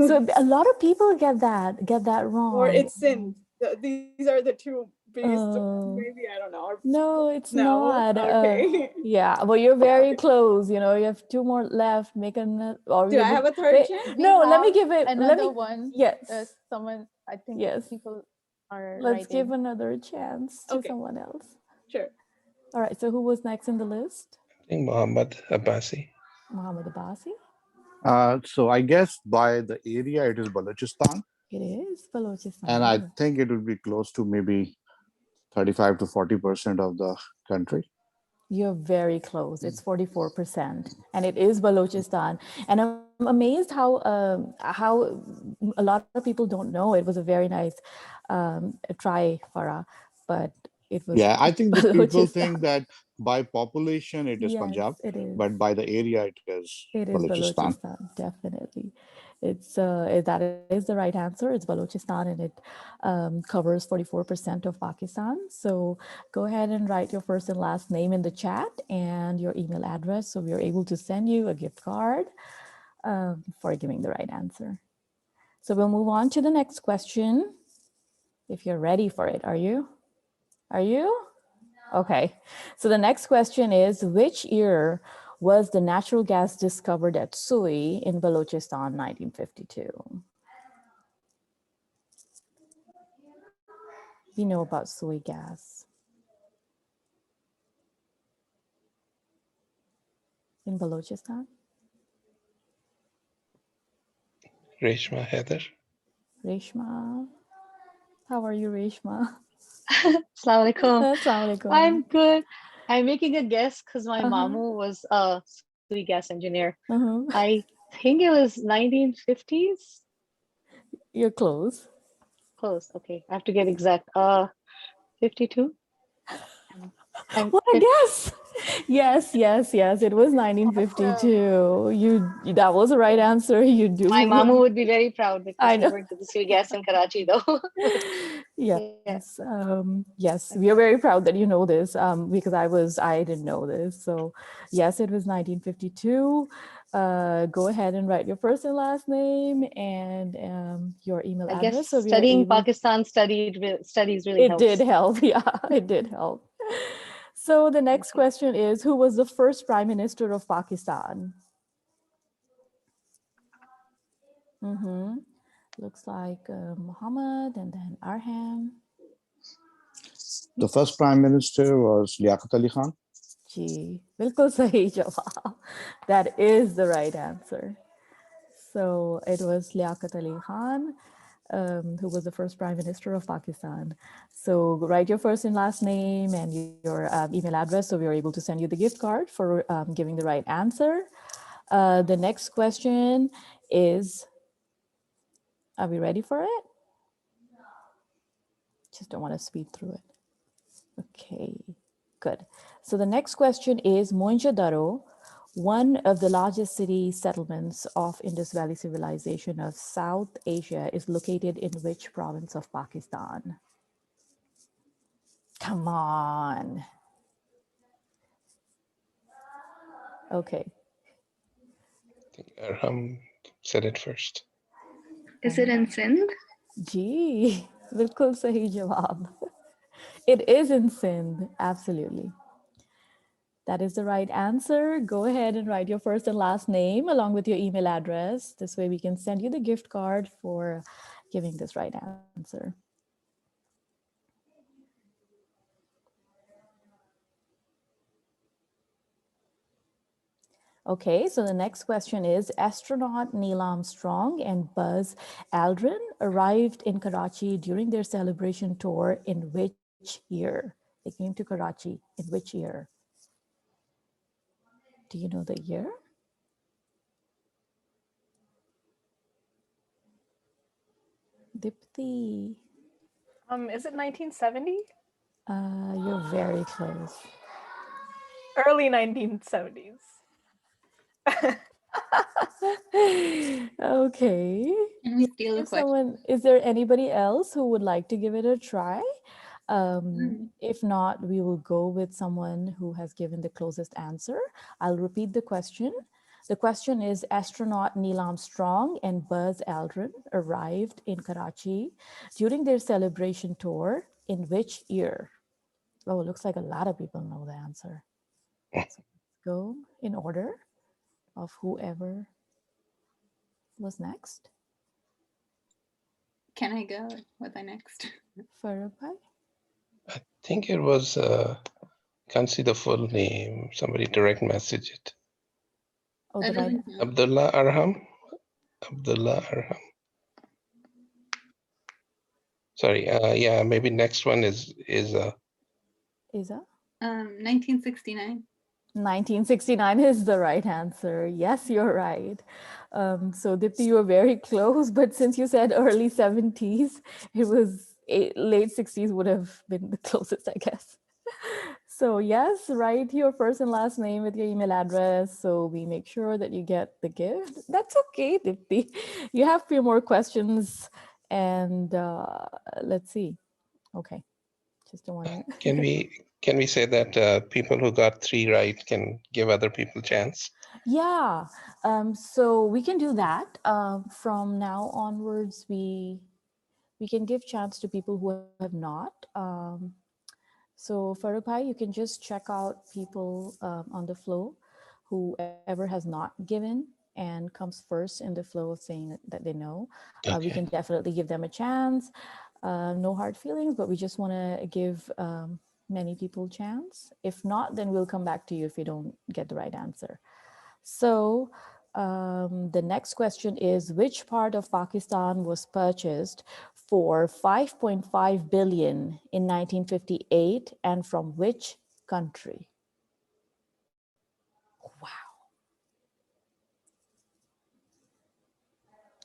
So a lot of people get that wrong. Or it's Sindh. These are the two biggest, maybe, I don't know. No, it's No? not. Okay. Yeah, well, you're very close. You know, you have 2 more left. Make another. Or Do I have a third chance? No, let me give it another one. Yes. Someone, I think people are Let's writing. give another chance to someone else. Sure. All right. So who was next in the list? I think Muhammad Abbasi. Muhammad Abbasi. So I guess by the area it is Balochistan. It is Balochistan. And I think it would be close to maybe 35 to 40% of the country. You're very close. It's 44%, and it is Balochistan. And I'm amazed how a lot of people don't know. It was a very nice try, Farah, but it was. Yeah, I think the people think that by population it is Punjab, it is. but by the area it is Balochistan. Definitely. It's that is the right answer. It's Balochistan, and it covers 44% of Pakistan. So go ahead and write your first and last name in the chat and your email address, so we are able to send you a gift card for giving the right answer. So we'll move on to the next question. If you're ready for it, are you? Are you? Okay. So the next question is, which year was the natural gas discovered at Sui in Balochistan, 1952? We know about Sui gas. In Balochistan? Reshma Heather. Reshma. How are you, Reshma? Assalamu alaikum. Assalamu alaikum. I'm good. I'm making a guess because my Uh-huh. mamu was a Sui gas engineer. Uh-huh. I think it was 1950s. You're close. Close. Okay, I have to get exact. 52. What a guess! Yes, yes, yes. It was 1952. That was the right answer. You do. My mamu would be very proud because I he know. worked at the Sui gas in Karachi, though. Yes, yes, we are very proud that you know this because I didn't know this. So yes, it was 1952. Go ahead and write your first and last name and your email I address. guess So we are studying able. Pakistan studies really It helps. did help. Yeah, it did help. So the next question is, who was the first Prime Minister of Pakistan? Looks like Muhammad and then Arham. The first Prime Minister was Liaquat Ali Khan. Ji, bilkul sahi jawab. That is the right answer. So it was Liaquat Ali Khan, who was the first Prime Minister of Pakistan. So write your first and last name and your email address so we are able to send you the gift card for giving the right answer. The next question is, are we ready for it? Just don't want to speed through it. Okay, good. So the next question is, Mohenjo-daro, one of the largest city settlements of Indus Valley Civilization of South Asia, is located in which province of Pakistan? Come on. Okay. I think Arham said it first. Is it in Sindh? Gee, bilkul sahi jawab. It is in Sindh, absolutely. That is the right answer. Go ahead and write your first and last name along with your email address. This way we can send you the gift card for giving this right answer. Okay, so the next question is, astronaut Neil Armstrong and Buzz Aldrin arrived in Karachi during their celebration tour in which year? They came to Karachi in which year? Do you know the year? Dipti. Is it 1970? You're very close. Early 1970s. Okay. Can we steal the question? Is there anybody else who would like to give it a try? If not, we will go with someone who has given the closest answer. I'll repeat the question. The question is, astronaut Neil Armstrong and Buzz Aldrin arrived in Karachi during their celebration tour in which year? Oh, it looks like a lot of people know the answer. So let's go in order of whoever was next. Can I go? Was I next? Farabhai? I think it was, can't see the full name. Somebody direct message it. Oh, the right. Abdullah Arham? Abdullah Arham. Sorry, yeah, maybe next one is Isa? 1969. 1969 is the right answer. Yes, you're right. So Dipti, you were very close, but since you said early 70s, it was late 60s would have been the closest, I guess. So yes, write your first and last name with your email address so we make sure that you get the gift. That's okay, Dipti. You have a few more questions and let's see. Okay, just don't want to. Can we say that people who got 3 right can give other people chance? Yeah, so we can do that. From now onwards, we can give chance to people who have not. So Farooq, you can just check out people on the flow, whoever has not given and comes first in the flow of saying that they know. Okay. We can definitely give them a chance. No hard feelings, but we just want to give many people a chance. If not, then we'll come back to you if you don't get the right answer. So the next question is, which part of Pakistan was purchased for 5.5 billion in 1958 and from which country? Wow.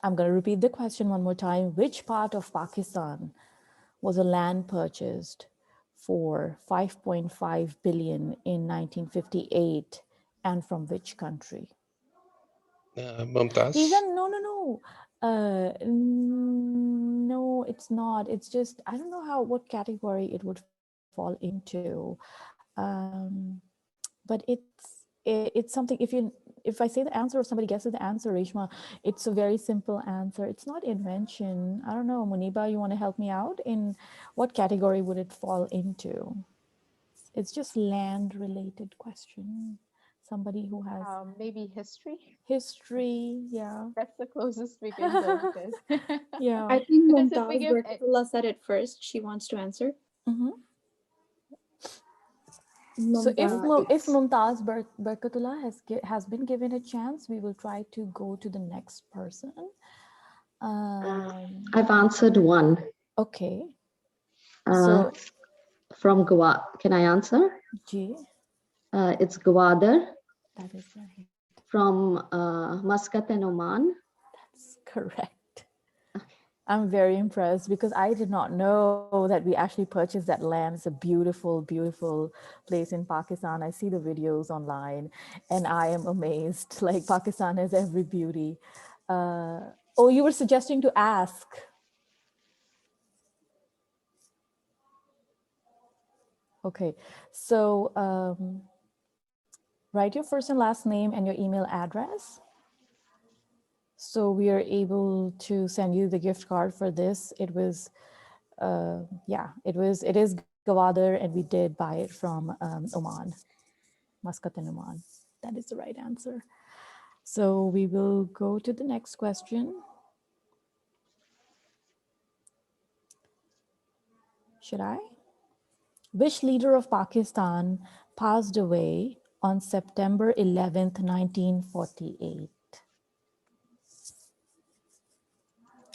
I'm going to repeat the question one more time. Which part of Pakistan was a land purchased for 5.5 billion in 1958 and from which country? Mumtaz. No, it's not. It's just, I don't know what category it would fall into. But it's something, if I say the answer or somebody guesses the answer, Reshma, it's a very simple answer. It's not invention. I don't know, Muniba, you want to help me out? In what category would it fall into? It's just land related question. Somebody who has maybe history. History, yeah. That's the closest we can go. Yeah. I think Because if we Mumtaz give Barkatullah said it first. She wants to answer. So if Mumtaz. Mumtaz Barkatullah has been given a chance, we will try to go to the next person. I've answered one. Okay. So from Goa, can I answer? Ji. It's Gwadar. That is right. From Muscat and Oman. That's correct. I'm very impressed because I did not know that we actually purchased that land. It's a beautiful, beautiful place in Pakistan. I see the videos online and I am amazed. Like, Pakistan has every beauty. Oh, you were suggesting to ask. Okay, so write your first and last name and your email address. So we are able to send you the gift card for this. It was, it is Gwadar, and we did buy it from Oman, Muscat and Oman. That is the right answer. So we will go to the next question. Should I? Which leader of Pakistan passed away on September 11th, 1948?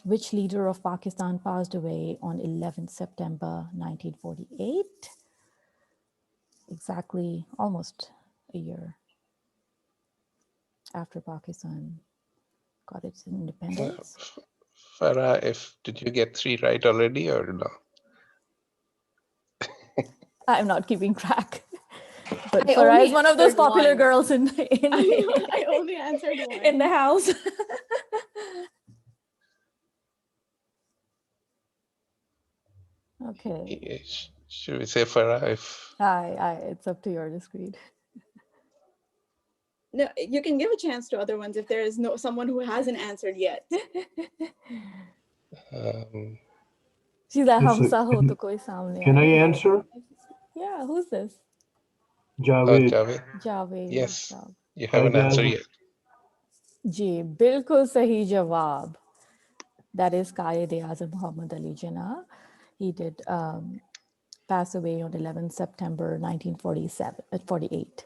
Which leader of Pakistan passed away on 11th September 1948? Exactly, almost a year after Pakistan got its independence. Farah, did you get 3 right already or no? I'm not keeping track. But I Farah is only one of those answered popular one. girls in I only answered one. in the house. Okay. Should we say Farah if? It's up to your discreet. No, you can give a chance to other ones if there is someone who hasn't answered yet. She's like, Can I answer? Yeah, who's this? Javed. Javed. Yes, you haven't Hi, answered Javed. yet. Ji, bilkul sahi jawab. That is Qaid-e-Azam Muhammad Ali Jinnah. He did pass away on 11 September 1948.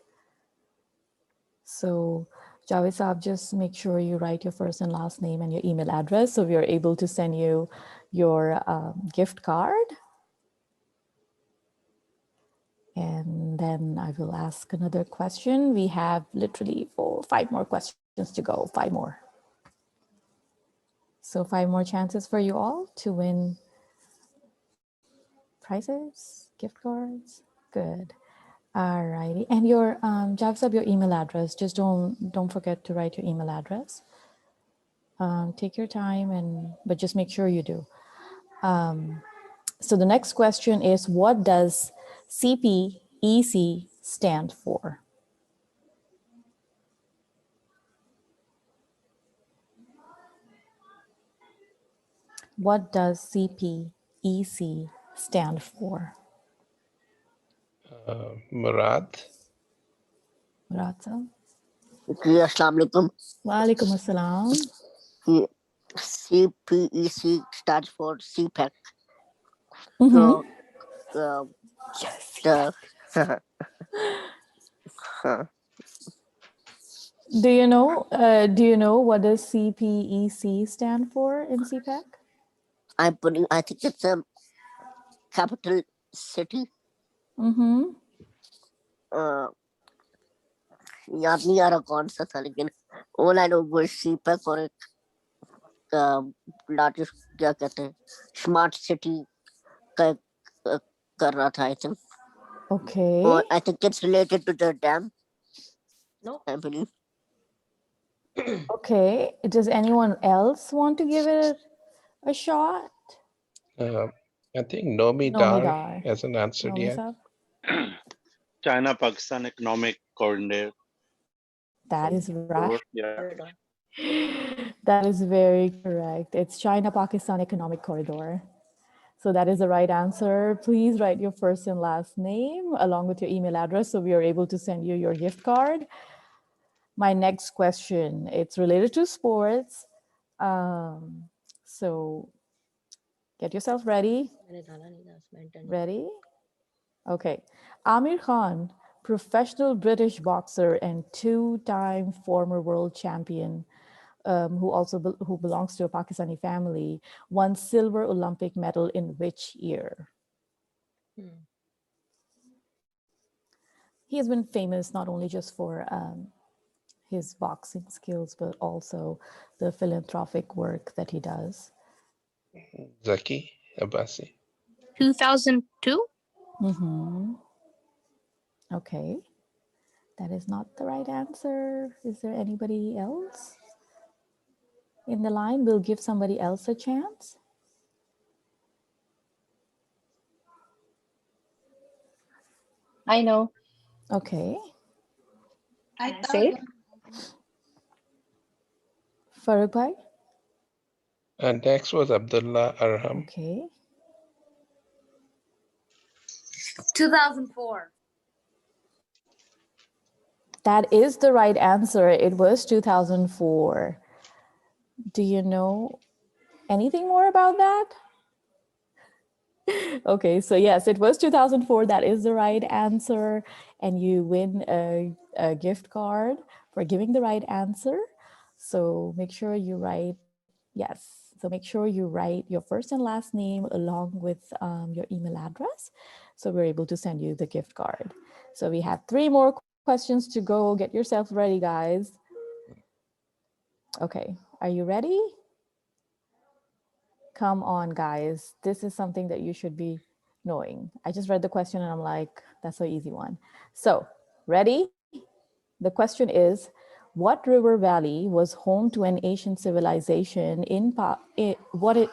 So Javed Saab, just make sure you write your first and last name and your email address so we are able to send you your gift card. And then I will ask another question. We have literally 5 more questions to go, 5 more. So 5 more chances for you all to win prizes, gift cards. Good. All righty. And your Javsab, your email address. Just don't forget to write your email address. Take your time but just make sure you do. So the next question is, what does CPEC stand for? What does CPEC stand for? Murad. Murad sir? Assalamu alaikum. Wa alaikum assalam. CPEC stands for CPEC. Mm-hmm. So, Yes. Do you know what does CPEC stand for in CPEC? I think it's a capital city. Mm-hmm. याद नहीं आ रहा कौन सा था, लेकिन all I know was CPEC और एक largest क्या कहते हैं स्मार्ट सिटी का कर रहा था, I think. Okay. Or I think it's related to the dam. No. I believe. Okay. Does anyone else want to give it a shot? I think Nomi Dar hasn't answered Nomi yet. Saab? China-Pakistan Economic Corridor. That is right. Yeah. That is very correct. It's China-Pakistan Economic Corridor. So that is the right answer. Please write your first and last name along with your email address so we are able to send you your gift card. My next question, it's related to sports. So get yourself ready. Ready? Okay. Amir Khan, professional British boxer and two-time former world champion, who belongs to a Pakistani family, won silver Olympic medal in which year? He has been famous not only just for his boxing skills, but also the philanthropic work that he does. Zaki Abbasi. 2002? Mm-hmm. Okay. That is not the right answer. Is there anybody else in the line? We'll give somebody else a chance. I know. Okay. Say it. Farooq bhai? And next was Abdullah Arham. Okay. 2004. That is the right answer. It was 2004. Do you know anything more about that? Okay, so yes, it was 2004. That is the right answer. And you win a gift card for giving the right answer. So make sure you write, yes. So make sure you write your first and last name along with your email address. So we're able to send you the gift card. So we have 3 more questions to go. Get yourself ready, guys. Okay, are you ready? Come on, guys. This is something that you should be knowing. I just read the question and I'm like, that's an easy one. So, ready? The question is, what river valley was home to an ancient civilization in what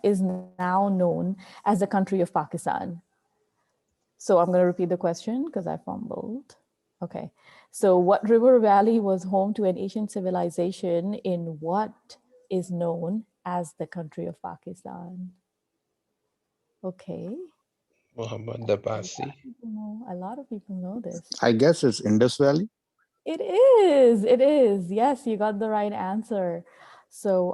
is now known as the country of Pakistan? So I'm going to repeat the question because I fumbled. Okay. So what river valley was home to an ancient civilization in what is known as the country of Pakistan? Okay. Muhammad Abbasi. A lot of people know this. I guess it's Indus Valley. It is. It is. Yes, you got the right answer. So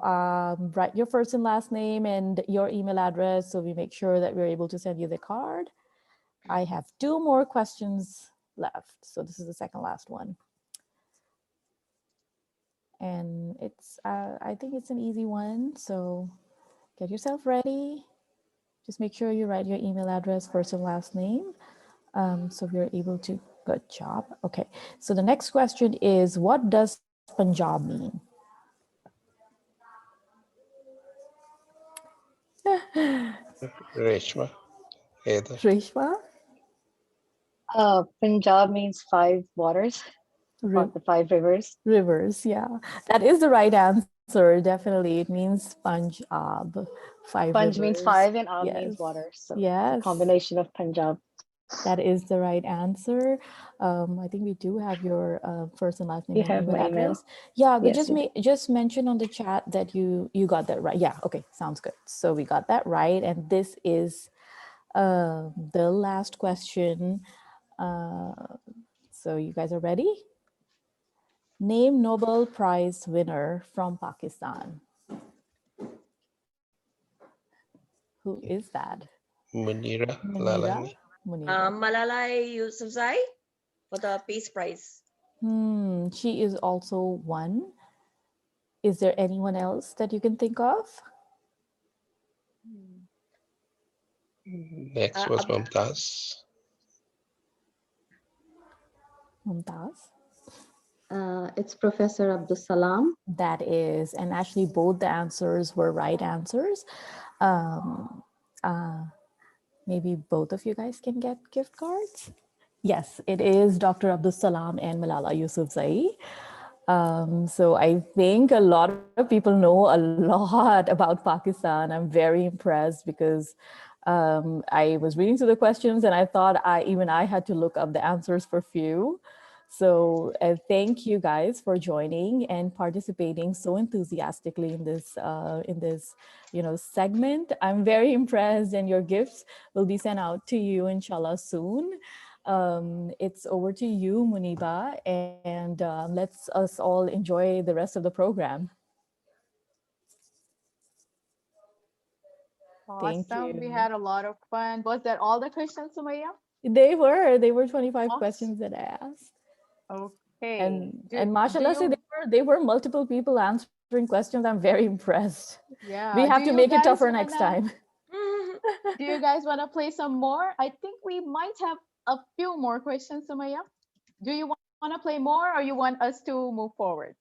write your first and last name and your email address so we make sure that we're able to send you the card. I have 2 more questions left. So this is the second last one. And it's, I think it's an easy one. So get yourself ready. Just make sure you write your email address, first and last name. So we're able to, good job. Okay, so the next question is, what does Punjab mean? Reshma. Reshma? Punjab means 5 waters, or the 5 rivers. Rivers, yeah. That is the right answer, definitely. It means Punjab. 5 Punj rivers. means 5 and Ab Yes. means water. So yes. it's a combination of Punjab. That is the right answer. I think we do have your first and last name You and have email my email. address. Yeah, but Yes, just mention on the chat that you got that right. Yeah, okay, sounds good. So we got that right. And this is the last question. So you guys are ready? Name Nobel Prize winner from Pakistan. Who is that? Munira Munira? Lalani. Munira. Malala Yousafzai for the Peace Prize. She is also one. Is there anyone else that you can think of? Next was Mumtaz. Mumtaz? It's Professor Abdul Salam. That is, and actually both the answers were right answers. Maybe both of you guys can get gift cards. Yes, it is Dr. Abdul Salam and Malala Yousafzai. So I think a lot of people know a lot about Pakistan. I'm very impressed because I was reading through the questions and I thought I had to look up the answers for few. So thank you guys for joining and participating so enthusiastically in this segment. I'm very impressed, and your gifts will be sent out to you inshallah soon. It's over to you, Muniba, and let's us all enjoy the rest of the program. Thank Awesome. you. We had a lot of fun. Was that all the questions, Sumaya? They were 25 questions that I asked. Okay. And mashallah, they were multiple people answering questions. I'm very impressed. Yeah. We have to make it tougher next time. Do you guys want to play some more? I think we might have a few more questions, Sumaya. Do you want to play more, or you want us to move forward?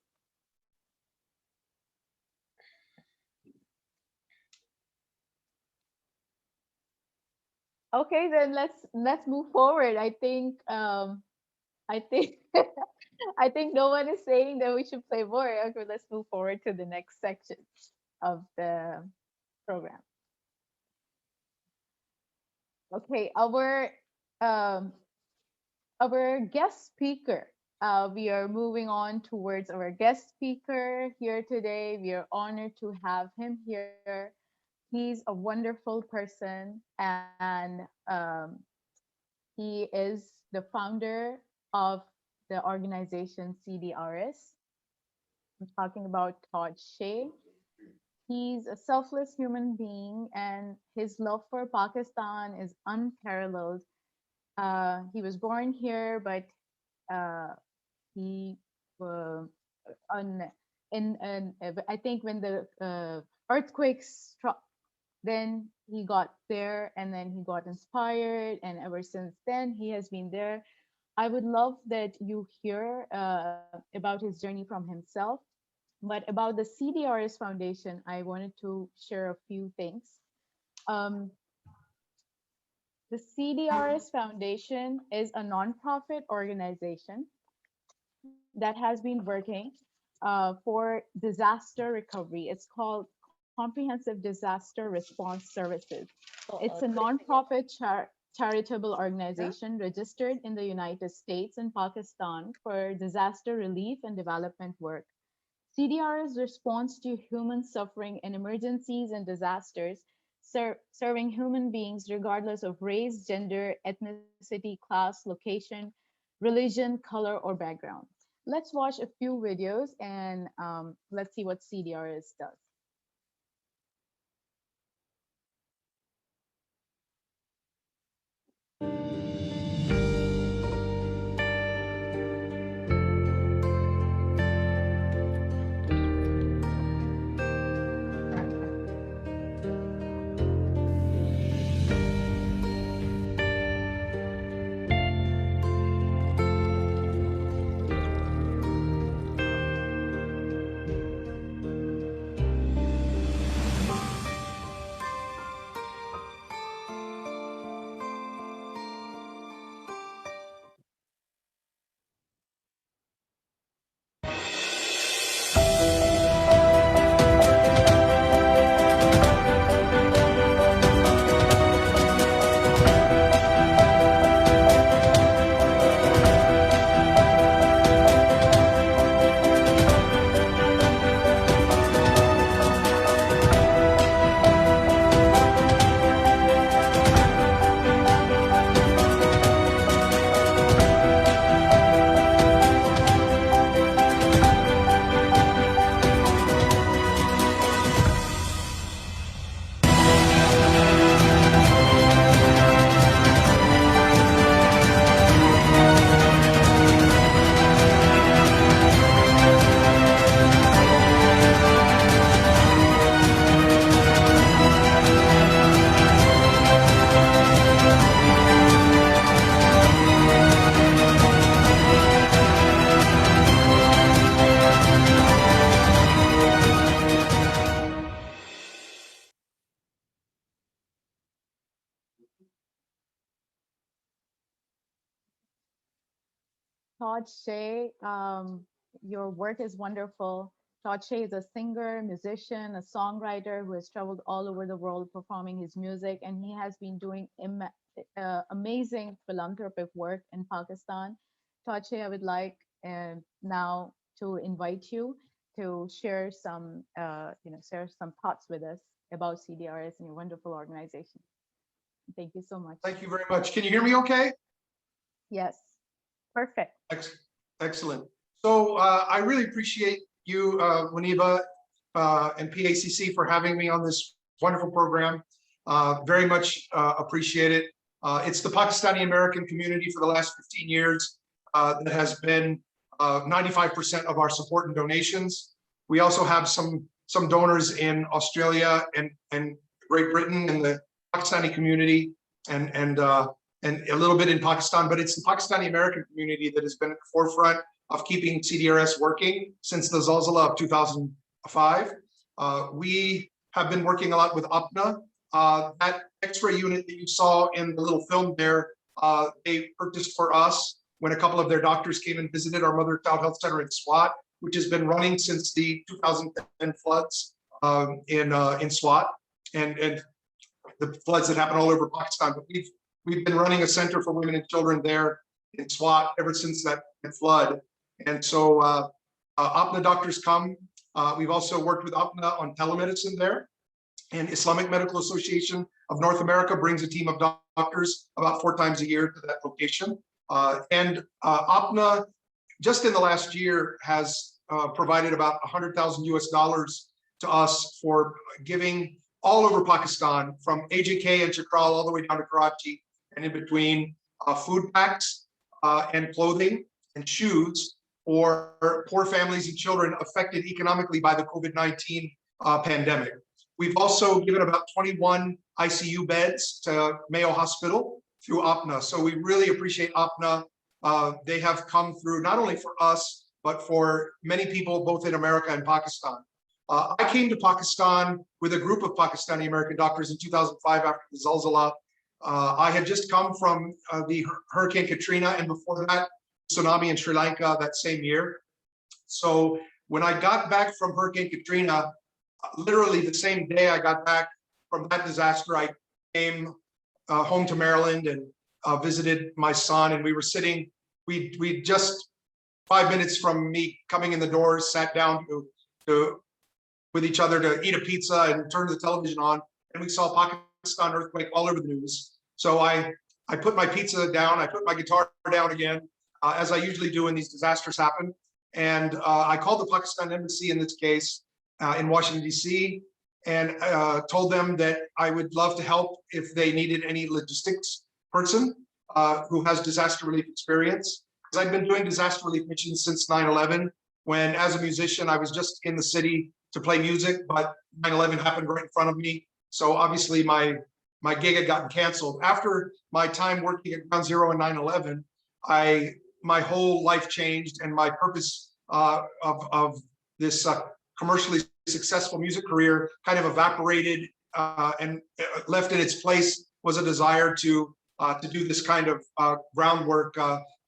Okay, then let's move forward. I think I think no one is saying that we should play more. Okay, let's move forward to the next section of the program. Okay, our guest speaker. We are moving on towards our guest speaker here today. We are honored to have him here. He's a wonderful person, and he is the founder of the organization CDRS. I'm talking about Todd Shea. He's a selfless human being, and his love for Pakistan is unparalleled. He was born here, but he I think when the earthquakes struck, then he got there, and then he got inspired, and ever since then he has been there. I would love that you hear about his journey from himself. But about the CDRS Foundation, I wanted to share a few things. The CDRS Foundation is a nonprofit organization that has been working for disaster recovery. It's called Comprehensive Disaster Response Services. It's a nonprofit charitable organization registered in the United States and Pakistan for disaster relief and development work. CDRS responds to human suffering in emergencies and disasters, serving human beings regardless of race, gender, ethnicity, class, location, religion, color, or background. Let's watch a few videos and let's see what CDRS does. Todd Shea, your work is wonderful. Todd Shea is a singer, musician, a songwriter who has traveled all over the world performing his music, and he has been doing amazing philanthropic work in Pakistan. Todd Shea, I would like now to invite you to share some, share some thoughts with us about CDRS and your wonderful organization. Thank you so much. Thank you very much. Can you hear me okay? Yes, perfect. Excellent. So I really appreciate you, Waniba, and PACC for having me on this wonderful program. Very much appreciate it. It's the Pakistani American community for the last 15 years that has been 95% of our support and donations. We also have some donors in Australia and Great Britain and the Pakistani community and a little bit in Pakistan, but it's the Pakistani American community that has been at the forefront of keeping CDRS working since the Zalzala of 2005. We have been working a lot with APNA. That X-ray unit that you saw in the little film there, they purchased for us when a couple of their doctors came and visited our Mother Child Health Center in Swat, which has been running since the 2010 floods in Swat and the floods that happen all over Pakistan. But we've been running a center for women and children there in Swat ever since that flood. And so APNA doctors come. We've also worked with APNA on telemedicine there. And Islamic Medical Association of North America brings a team of doctors about 4 times a year to that location. And APNA, just in the last year, has provided about $100,000 US to us for giving all over Pakistan, from AJK and Chakral all the way down to Karachi and in between, food packs and clothing and shoes for poor families and children affected economically by the COVID-19 pandemic. We've also given about 21 ICU beds to Mayo Hospital through APNA. So we really appreciate APNA. They have come through not only for us, but for many people both in America and Pakistan. I came to Pakistan with a group of Pakistani American doctors in 2005 after the Zalzala. I had just come from the Hurricane Katrina, and before that, tsunami in Sri Lanka that same year. So when I got back from Hurricane Katrina, literally the same day I got back from that disaster, I came home to Maryland and visited my son, and we were sitting, we just 5 minutes from me coming in the doors, sat down with each other to eat a pizza and turn the television on, and we saw Pakistan earthquake all over the news. So I put my pizza down, I put my guitar down again, as I usually do when these disasters happen. And I called the Pakistan embassy in this case in Washington, DC, and told them that I would love to help if they needed any logistics person who has disaster relief experience. Because I've been doing disaster relief missions since 9/11, when as a musician, I was just in the city to play music, but 9/11 happened right in front of me. So obviously my gig had gotten canceled. After my time working at Ground Zero and 9/11, my whole life changed, and my purpose of this commercially successful music career kind of evaporated, and left in its place was a desire to do this kind of groundwork,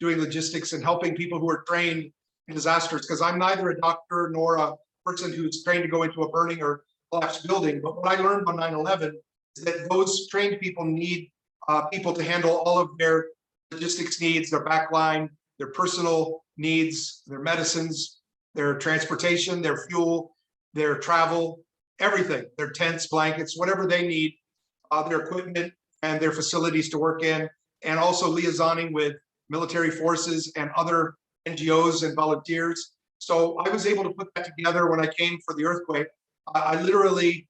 doing logistics and helping people who are trained in disasters. Because I'm neither a doctor nor a person who's trained to go into a burning or collapsed building. But what I learned on 9/11 is that those trained people need people to handle all of their logistics needs, their backline, their personal needs, their medicines, their transportation, their fuel, their travel, everything, their tents, blankets, whatever they need, their equipment and their facilities to work in, and also liaisoning with military forces and other NGOs and volunteers. So I was able to put that together when I came for the earthquake. I literally,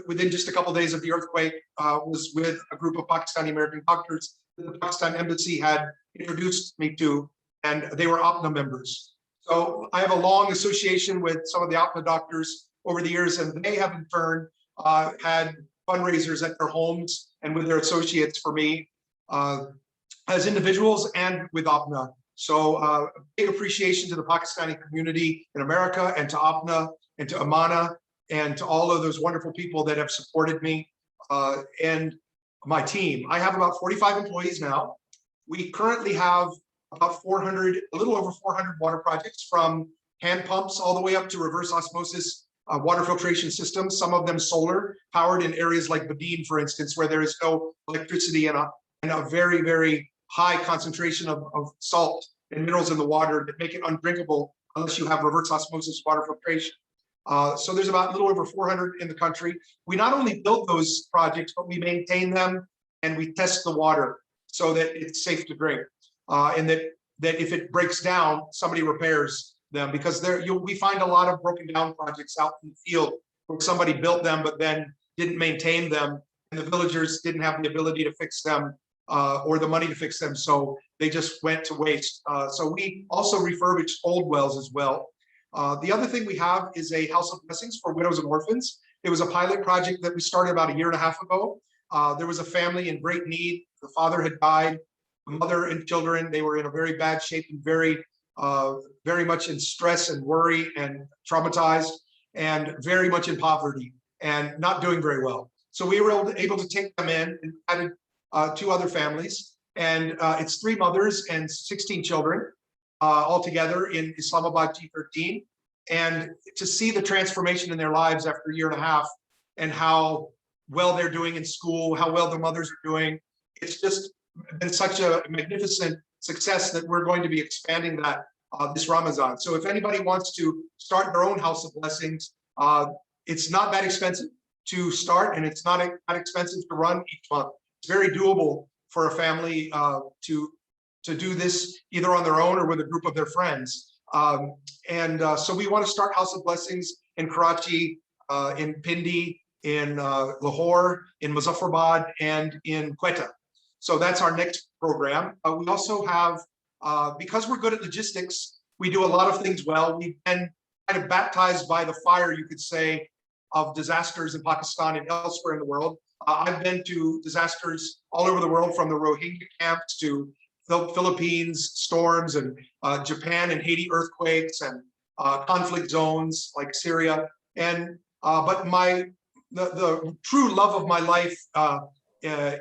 within just a couple of days of the earthquake, was with a group of Pakistani American doctors that the Pakistan embassy had introduced me to, and they were APNA members. So I have a long association with some of the APNA doctors over the years, and they have in turn had fundraisers at their homes and with their associates for me as individuals and with APNA. So big appreciation to the Pakistani community in America, and to APNA and to Amana and to all of those wonderful people that have supported me and my team. I have about 45 employees now. We currently have about 400, a little over 400 water projects, from hand pumps all the way up to reverse osmosis water filtration systems, some of them solar powered in areas like Badin, for instance, where there is no electricity and a very, very high concentration of salt and minerals in the water that make it undrinkable unless you have reverse osmosis water filtration. So there's about a little over 400 in the country. We not only build those projects, but we maintain them and we test the water so that it's safe to drink. And that if it breaks down, somebody repairs them, because we find a lot of broken down projects out in the field where somebody built them but then didn't maintain them, and the villagers didn't have the ability to fix them or the money to fix them, so they just went to waste. So we also refurbish old wells as well. The other thing we have is a House of Blessings for widows and orphans. It was a pilot project that we started about 1.5 years ago. There was a family in great need. The father had died, the mother and children, they were in a very bad shape and very much in stress and worry and traumatized and very much in poverty and not doing very well. So we were able to take them in and added 2 other families. And it's 3 mothers and 16 children all together in Islamabad G13. And to see the transformation in their lives after 1.5 years and how well they're doing in school, how well the mothers are doing, it's just been such a magnificent success that we're going to be expanding that this Ramadan. So if anybody wants to start their own House of Blessings, it's not that expensive to start, and it's not that expensive to run each month. It's very doable for a family to do this either on their own or with a group of their friends. So we want to start House of Blessings in Karachi, in Pindi, in Lahore, in Muzaffarabad, and in Quetta. So that's our next program. We also have, because we're good at logistics, we do a lot of things well. We've been kind of baptized by the fire, you could say, of disasters in Pakistan and elsewhere in the world. I've been to disasters all over the world, from the Rohingya camps to the Philippines storms, and Japan and Haiti earthquakes, and conflict zones like Syria. And but the true love of my life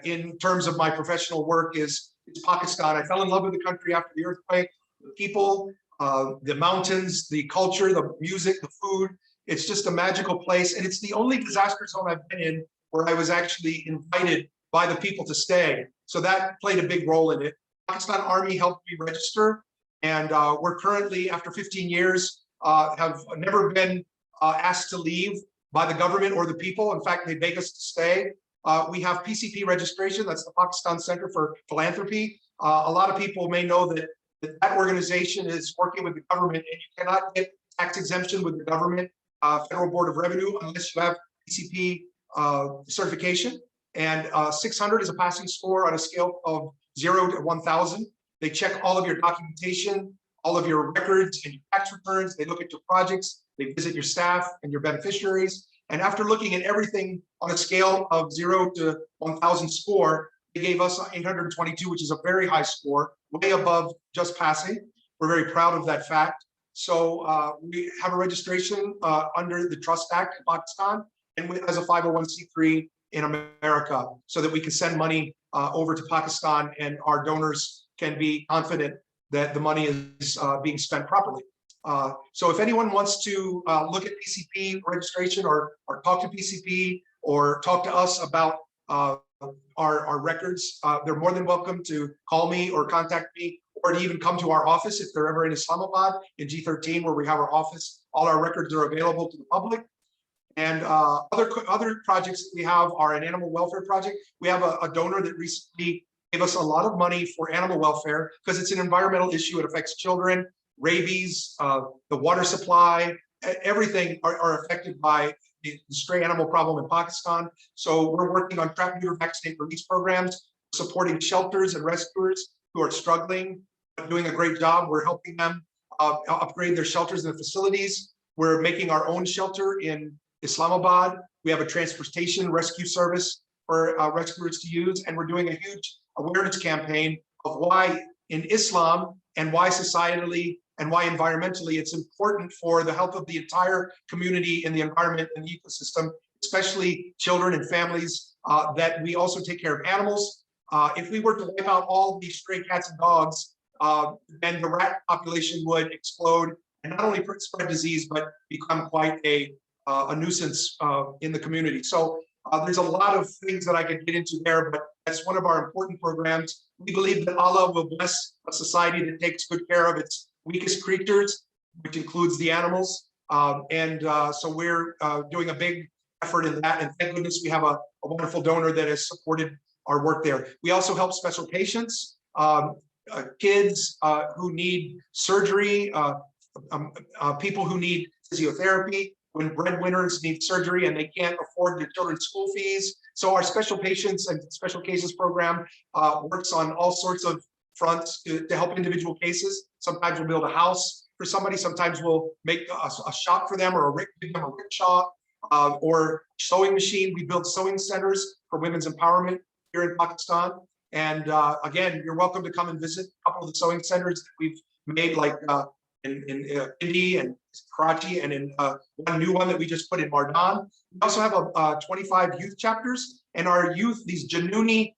in terms of my professional work is Pakistan. I fell in love with the country after the earthquake, the people, the mountains, the culture, the music, the food. It's just a magical place. And it's the only disaster zone I've been in where I was actually invited by the people to stay. So that played a big role in it. Pakistan Army helped me register. And we're currently, after 15 years, have never been asked to leave by the government or the people. In fact, they beg us to stay. We have PCP registration. That's the Pakistan Center for Philanthropy. A lot of people may know that that organization is working with the government, and you cannot get tax exemption with the government, Federal Board of Revenue, unless you have PCP certification. And 600 is a passing score on a scale of 0 to 1,000. They check all of your documentation, all of your records and your tax returns. They look at your projects. They visit your staff and your beneficiaries. And after looking at everything on a scale of 0 to 1,000 score, they gave us 822, which is a very high score, way above just passing. We're very proud of that fact. So we have a registration under the Trust Act in Pakistan, and as a 501c3 in America, so that we can send money over to Pakistan, and our donors can be confident that the money is being spent properly. So if anyone wants to look at PCP registration, or talk to PCP, or talk to us about our records, they're more than welcome to call me or contact me, or to even come to our office if they're ever in Islamabad in G13, where we have our office. All our records are available to the public. And other projects that we have are an animal welfare project. We have a donor that recently gave us a lot of money for animal welfare, because it's an environmental issue. It affects children, rabies, the water supply, everything are affected by the stray animal problem in Pakistan. So we're working on trap, neuter, vaccinate, release programs, supporting shelters and rescuers who are struggling, but doing a great job. We're helping them upgrade their shelters and facilities. We're making our own shelter in Islamabad. We have a transportation rescue service for rescuers to use, and we're doing a huge awareness campaign of why in Islam, and why societally, and why environmentally it's important for the health of the entire community and the environment and the ecosystem, especially children and families, that we also take care of animals. If we were to wipe out all these stray cats and dogs, then the rat population would explode and not only spread disease, but become quite a nuisance in the community. So there's a lot of things that I could get into there, but that's one of our important programs. We believe that Allah will bless a society that takes good care of its weakest creatures, which includes the animals. So we're doing a big effort in that. And thank goodness we have a wonderful donor that has supported our work there. We also help special patients, kids who need surgery, people who need physiotherapy, when breadwinners need surgery and they can't afford their children's school fees. So our special patients and special cases program works on all sorts of fronts to help individual cases. Sometimes we'll build a house for somebody. Sometimes we'll make a shop for them, or give them a rickshaw or sewing machine. We build sewing centers for women's empowerment here in Pakistan. And again, you're welcome to come and visit a couple of the sewing centers that we've made, like in Indy and Karachi, and in one new one that we just put in Mardan. We also have 25 youth chapters, and our youth, these Januni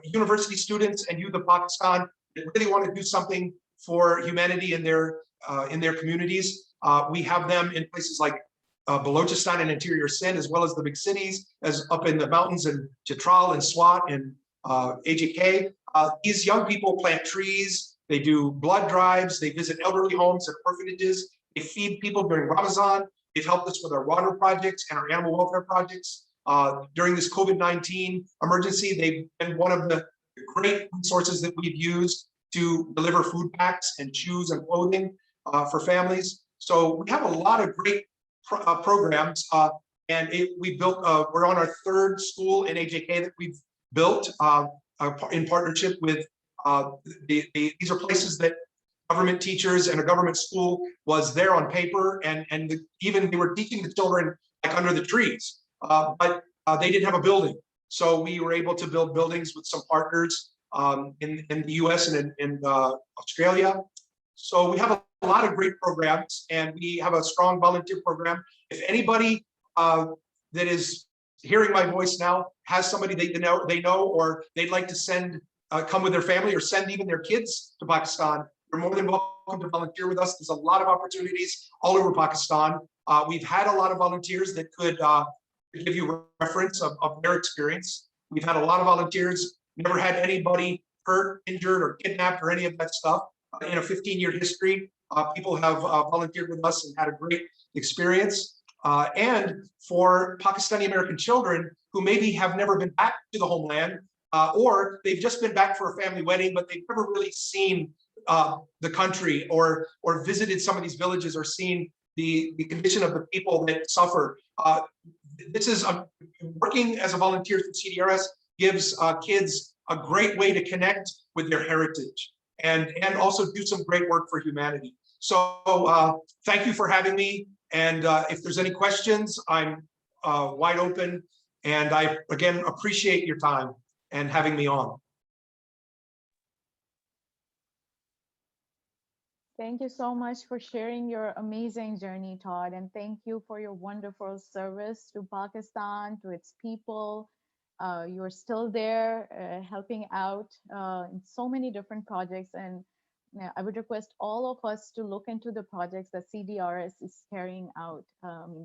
university students and youth of Pakistan that really want to do something for humanity in their communities. We have them in places like Balochistan and interior Sindh, as well as the big cities, as up in the mountains in Chitral and Swat and AJK. These young people plant trees. They do blood drives. They visit elderly homes and orphanages. They feed people during Ramadan. They've helped us with our water projects and our animal welfare projects. During this COVID-19 emergency, they've been one of the great resources that we've used to deliver food packs and shoes and clothing for families. So we have a lot of great programs, and we built. We're on our third school in AJK that we've built in partnership with. These are places that government teachers and a government school was there on paper, and even they were teaching the children like under the trees, but they didn't have a building. So we were able to build buildings with some partners in the US and in Australia. So we have a lot of great programs, and we have a strong volunteer program. If anybody that is hearing my voice now has somebody they know, or they'd like to send, come with their family, or send even their kids to Pakistan, you're more than welcome to volunteer with us. There's a lot of opportunities all over Pakistan. We've had a lot of volunteers that could give you reference of their experience. We've had a lot of volunteers, never had anybody hurt, injured, or kidnapped, or any of that stuff. In a 15-year history, people have volunteered with us and had a great experience. And for Pakistani American children who maybe have never been back to the homeland, or they've just been back for a family wedding, but they've never really seen the country, or visited some of these villages, or seen the condition of the people that suffer. This is working as a volunteer through CDRS gives kids a great way to connect with their heritage, and also do some great work for humanity. So thank you for having me. And if there's any questions, I'm wide open. And I, again, appreciate your time and having me on. Thank you so much for sharing your amazing journey, Todd. And thank you for your wonderful service to Pakistan, to its people. You're still there helping out in so many different projects. And I would request all of us to look into the projects that CDRS is carrying out.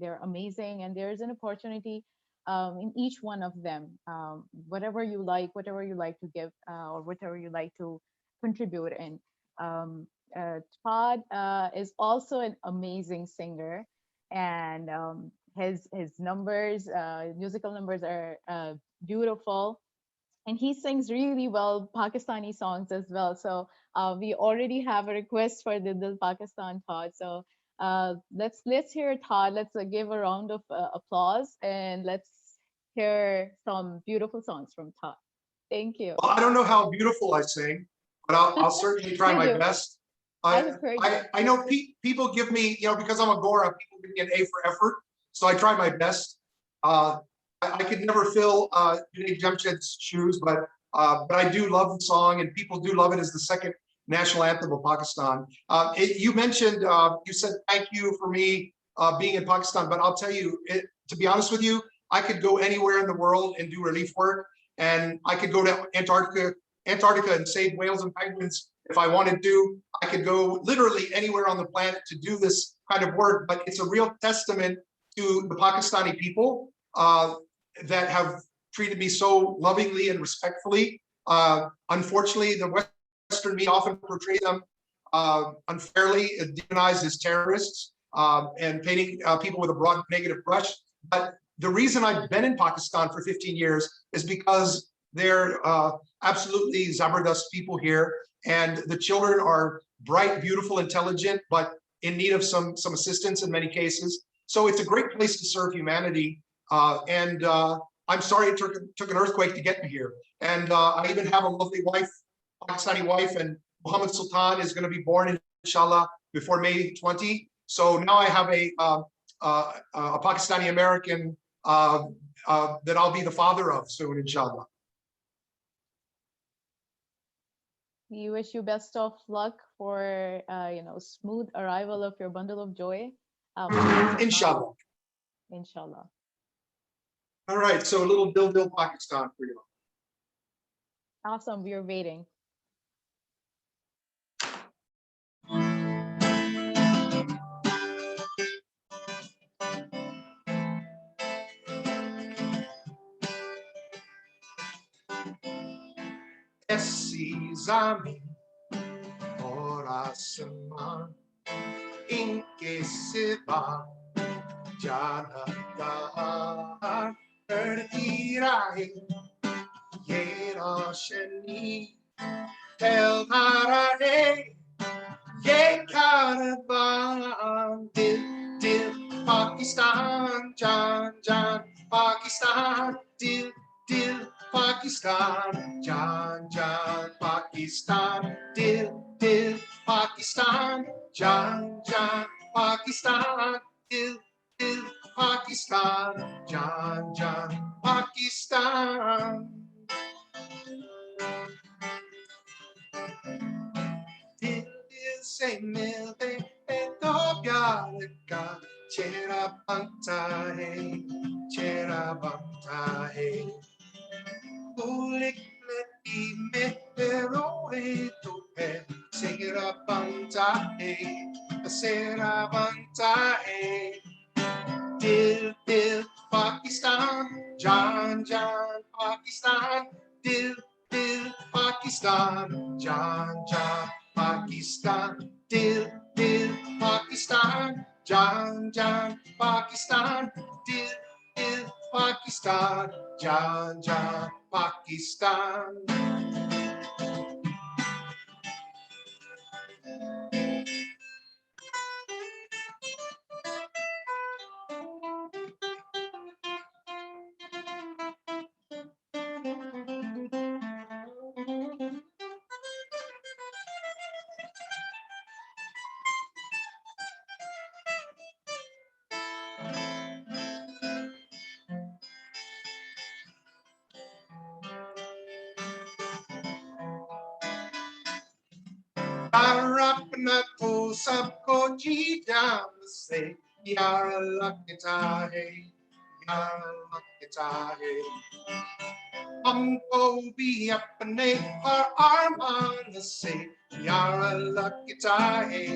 They're amazing, and there is an opportunity in each one of them. Whatever you like to give, or whatever you like to contribute in. Todd is also an amazing singer, and his numbers, musical numbers are beautiful. And he sings really well Pakistani songs as well. So we already have a request for the Pakistan Todd. So let's hear Todd. Let's give a round of applause, and let's hear some beautiful songs from Todd. Thank you. Well, I don't know how beautiful I sing, but I'll certainly try my best. I know people give me, because I'm a Gora, people give me an A for effort. So I try my best. I could never fill Junaid Jamshed's shoes, but I do love the song, and people do love it as the second national anthem of Pakistan. You mentioned, you said thank you for me being in Pakistan, but I'll tell you, to be honest with you, I could go anywhere in the world and do relief work, and I could go to Antarctica and save whales and penguins If I wanted to, I could go literally anywhere on the planet to do this kind of work, but it's a real testament to the Pakistani people that have treated me so lovingly and respectfully. Unfortunately, the Western media often portray them unfairly, demonized as terrorists and painting people with a broad negative brush. But the reason I've been in Pakistan for 15 years is because they're absolutely Zabardast people here. And the children are bright, beautiful, intelligent, but in need of some assistance in many cases. So it's a great place to serve humanity. I'm sorry it took an earthquake to get me here. And I even have a lovely wife, Pakistani wife, and Muhammad Sultan is going to be born, inshallah, before May 20. So now I have a Pakistani American that I'll be the father of soon, inshallah. We wish you best of luck for smooth arrival of your bundle of joy. Inshallah. Inshallah. All right, so a little Dil Dil Pakistan for you. Awesome, we are waiting. ऐसी ज़मीं और आसमान इनके सिवा जाना कहाँ करती राहें ये रोशनी फैलता रहे ये कारवां दिल दिल पाकिस्तान जान जान पाकिस्तान दिल दिल Pakistan, Jan Jan Pakistan, Dil Dil Pakistan, Jan Jan Pakistan, Dil Dil Pakistan, Jan Jan Pakistan. Dil Dil se milte hai to pyar ka chehra banta hai. Ulik leti meheroe tupe sera bantae Dil Dil Pakistan Jan Jan Pakistan Dil Dil Pakistan Jan Jan Pakistan Dil Dil Pakistan Jan Jan Pakistan Dil Dil Pakistan Jan Jan Pakistan. अपना को सबको जी जान से यार लगता है हमको भी अपने हर अरमान से यार लगता है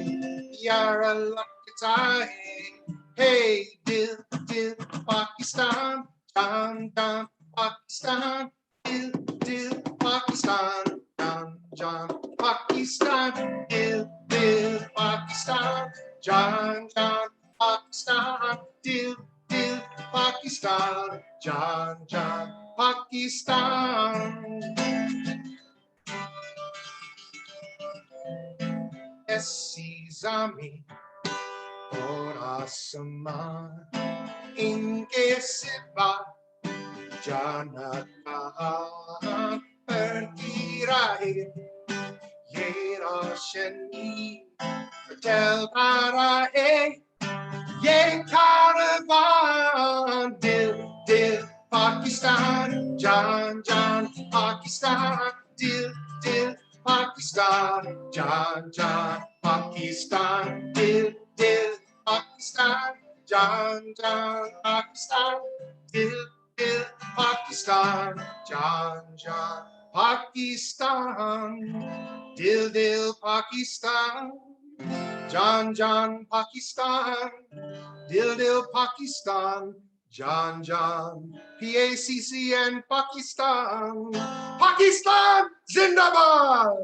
hey दिल दिल पाकिस्तान जान जान पाकिस्तान दिल दिल पाकिस्तान जान जान Pakistan, Dil Dil Pakistan, Jan Jan Pakistan, Dil Dil Pakistan, Jan Jan Pakistan. ऐसी ज़मीं और आसमान इनके सिवा जाना कहाँ करती राहें ये रोशनी फैलता रहे ये कारवां दिल दिल पाकिस्तान जान जान पाकिस्तान दिल दिल पाकिस्तान जान जान पाकिस्तान दिल दिल पाकिस्तान जान जान पाकिस्तान दिल दिल Pakistan जान जान Pakistan, Dil Dil Pakistan, Jan Jan Pakistan, Dil Dil Pakistan, Jan Jan, PACC and Pakistan, Pakistan Zindabad.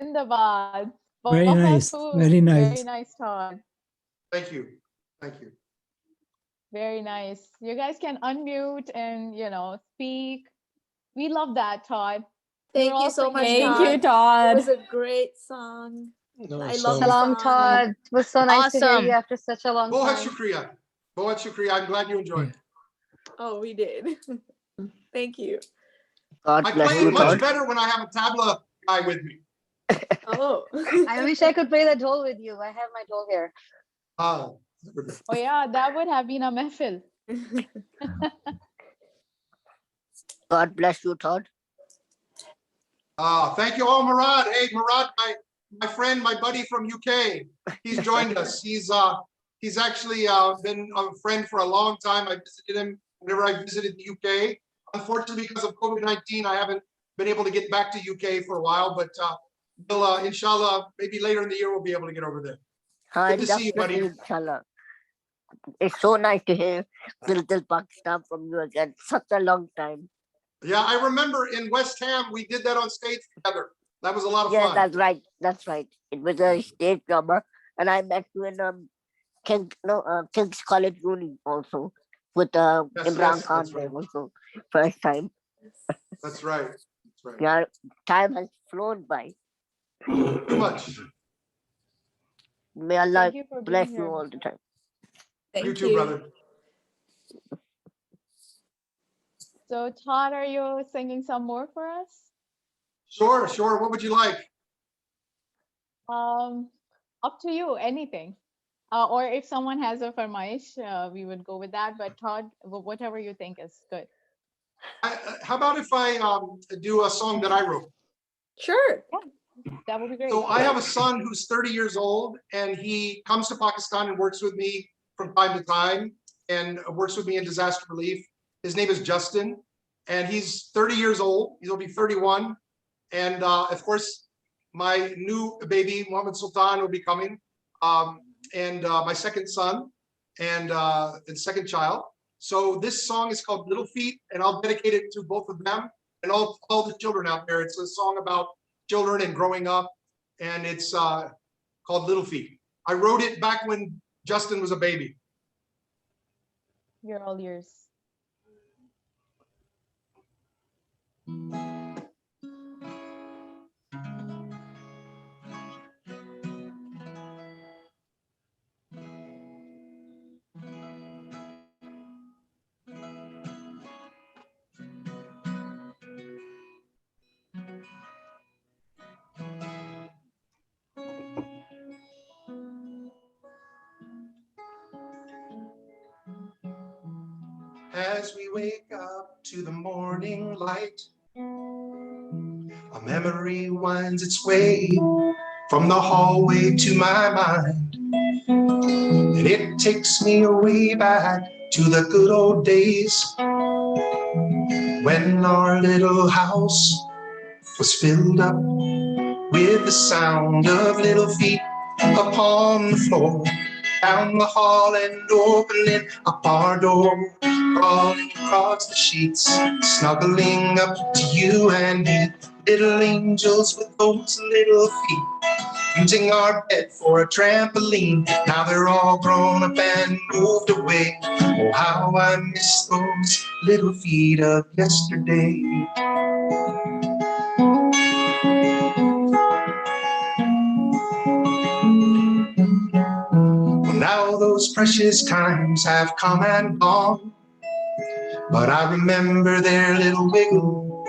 Zindabad. Very nice. Very nice. Very nice, Todd. Thank you. Thank you. Very nice. You guys can unmute and, speak. We love that, Todd. Thank you so much, Thank Todd. you, Todd. It was a great song. No, I so- love the Salam, song. Todd. It was so nice to hear Awesome. you after such a long Bohat time. Shukriya. Bohat Shukriya. I'm glad you enjoyed. Oh, we did. Thank you. God I bless play you, it much Todd. better when I have a tabla guy with me. Oh. I wish I could play the dhol with you. I have my dhol here. Oh, Oh, yeah, that would have been a mehfil. God bless you, Todd. thank you all, Murad. Hey, Murad, my friend, my buddy from UK. He's joined us. He's actually been a friend for a long time. I visited him whenever I visited the UK. Unfortunately, because of COVID-19, I haven't been able to get back to UK for a while, but we'll, inshallah, maybe later in the year, we'll be able to get over there. Hi, Good to see you, buddy. inshallah. It's so nice to hear Dil Dil Pakistan from you again. Such a long time. Yeah, I remember in West Ham, we did that on stage together. That was a lot of Yeah, fun. that's right. That's right. It was a stage drama, and I met you in King's College Uni also with Yes, Imran yes, Khan that's there right. also first time. That's right. That's right. Yeah, time has flown by. Too much. May Allah Thank you for bless being you here. all the time. Thank You too, brother. So, Todd, are you singing some more for us? Sure, sure. What would you like? Up to you, anything. Or if someone has a farmaish, we would go with that. But Todd, whatever you think is good. How about if I do a song that I wrote? Sure. Yeah, that would be great. So I have a son who's 30 years old, and he comes to Pakistan and works with me from time to time, and works with me in disaster relief. His name is Justin, and he's 30 years old. He'll be 31. And of course, my new baby, Muhammad Sultan, will be coming, and my second son, and second child. So this song is called Little Feet, and I'll dedicate it to both of them and all the children out there. It's a song about children and growing up, and it's called Little Feet. I wrote it back when Justin was a baby. You're all yours. As we wake up to the morning light, a memory winds its way from the hallway to my mind, and it takes me way back to the good old days when our little house was filled up with the sound of little feet upon the floor, down the hall and opening up our door, crawling across the sheets, snuggling up to you and me, little angels with those little feet, using our bed for a trampoline. Now they're all grown up and moved away. Oh, how I miss those little feet of yesterday. Well, now those precious times have come and gone, but I remember their little wiggle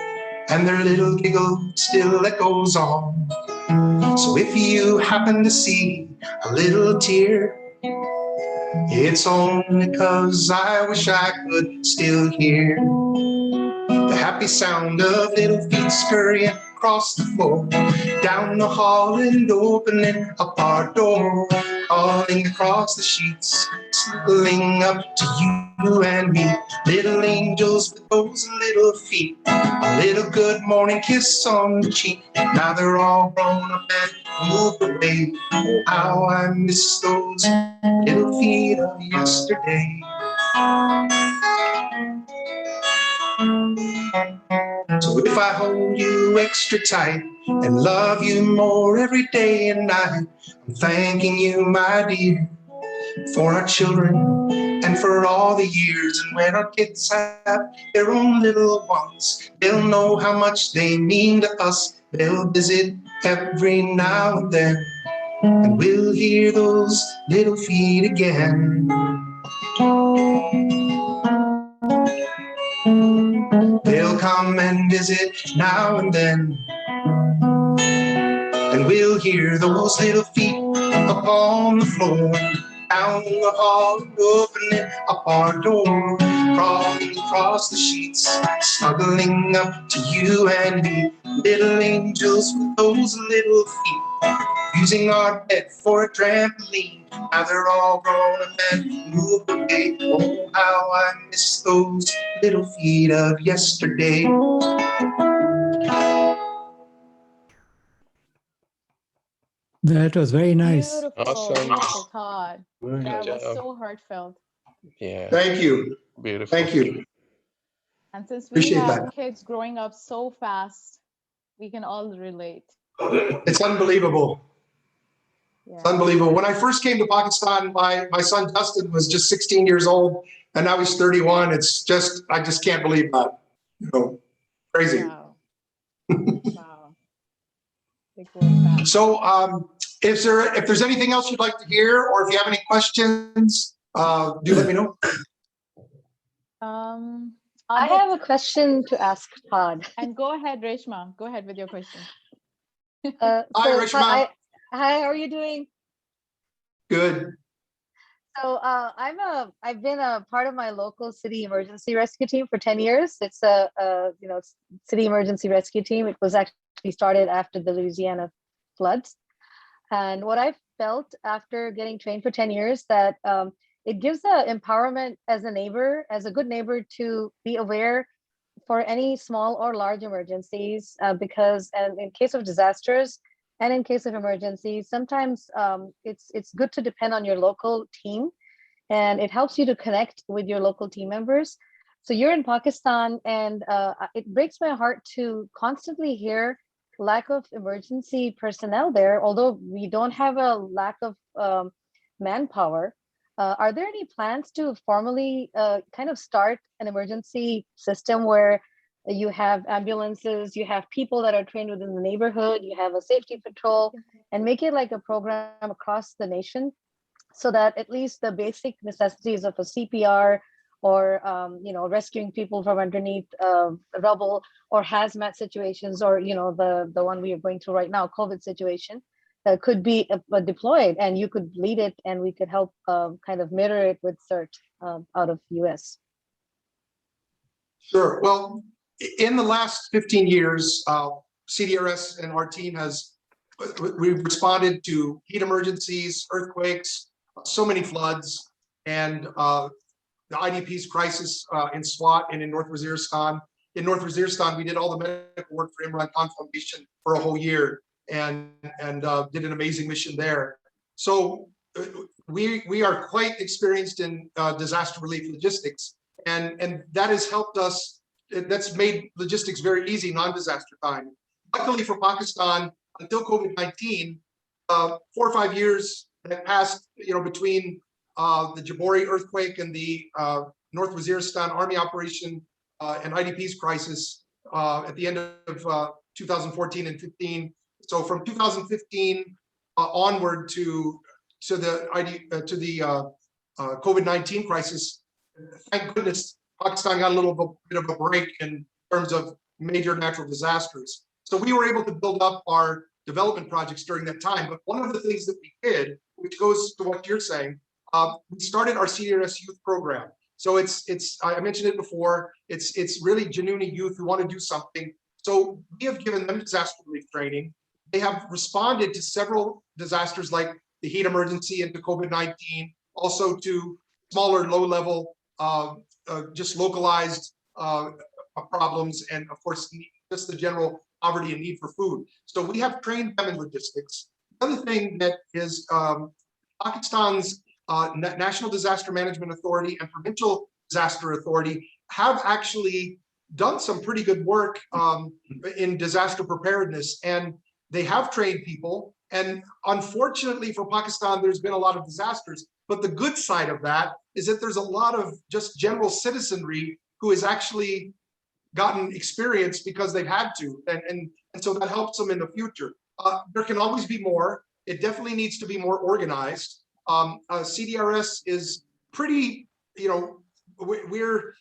and their little giggle still echoes on. So if you happen to see a little tear, it's only 'cause I wish I could still hear the happy sound of little feet scurrying across the floor, down the hall and opening up our door, crawling across the sheets, snuggling up to you and me, little angels with those little feet, a little good morning kiss on the cheek. Now they're all grown up and moved away. Oh, how I miss those little feet of yesterday. So if I hold you extra tight and love you more every day and night, I'm thanking you, my dear, for our children and for all the years. And when our kids have their own little ones, they'll know how much they mean to us. They'll visit every now and then, and we'll hear those little feet again. They'll come and visit now and then, and we'll hear those little feet upon the floor, down the hall and opening up our door, crawling across the sheets, snuggling up to you and me, little angels with those little feet, using our bed for a trampoline. Now they're all grown up and moved away. Oh, how I miss those little feet of yesterday. That was very nice. Beautiful, Awesome. beautiful, Todd. Very That nice. was so heartfelt. Yeah. Thank you. Beautiful. Thank you. And since we Appreciate have that. kids growing up so fast, we can all relate. It's unbelievable. It's unbelievable. When I first came to Pakistan, my son Justin was just 16 years old, and now he's 31. It's just, I just can't believe that. You know, crazy. Wow. Wow. Big world fast. So, if there's anything else you'd like to hear, or if you have any questions, do let me know. I have a question to ask Todd. And go ahead, Reshma. Go ahead with your question. Hi, Reshma. Hi, how are you doing? Good. So I've been a part of my local city emergency rescue team for 10 years. It's a city emergency rescue team. It was actually started after the Louisiana floods. And what I felt after getting trained for 10 years, that it gives the empowerment as a neighbor, as a good neighbor, to be aware for any small or large emergencies, because in case of disasters and in case of emergencies, sometimes it's good to depend on your local team, and it helps you to connect with your local team members. So you're in Pakistan, and it breaks my heart to constantly hear lack of emergency personnel there, although we don't have a lack of manpower. Are there any plans to formally kind of start an emergency system where you have ambulances, you have people that are trained within the neighborhood, you have a safety patrol, and make it like a program across the nation, so that at least the basic necessities of a CPR or rescuing people from underneath rubble, or hazmat situations, or the one we are going through right now, COVID situation, could be deployed, and you could lead it, and we could help kind of mirror it with CERT out of US. Sure. Well, in the last 15 years, CDRS and our team we've responded to heat emergencies, earthquakes, so many floods, and the IDP's crisis in SWAT and in North Waziristan. In North Waziristan, we did all the medical work for Imran Khan Foundation for a whole year, and did an amazing mission there. So we are quite experienced in disaster relief logistics, and that has helped us. That's made logistics very easy, non-disaster time. Luckily for Pakistan, until COVID-19, 4 or 5 years had passed, between the Jabori earthquake and the North Waziristan army operation and IDP's crisis at the end of 2014 and 15. So from 2015 onward to the COVID-19 crisis, thank goodness Pakistan got a little bit of a break in terms of major natural disasters. So we were able to build up our development projects during that time. But one of the things that we did, which goes to what you're saying, we started our CDRS youth program. So it's I mentioned it before, it's really Januni youth who want to do something. So we have given them disaster relief training. They have responded to several disasters like the heat emergency and to COVID-19, also to smaller, low-level, just localized problems, and of course, just the general poverty and need for food. So we have trained them in logistics. The other thing that is Pakistan's National Disaster Management Authority and Provincial Disaster Authority have actually done some pretty good work in disaster preparedness, and they have trained people. And unfortunately for Pakistan, there's been a lot of disasters. But the good side of that is that there's a lot of just general citizenry who has actually gotten experience because they've had to. And so that helps them in the future. There can always be more. It definitely needs to be more organized. CDRS is pretty, we're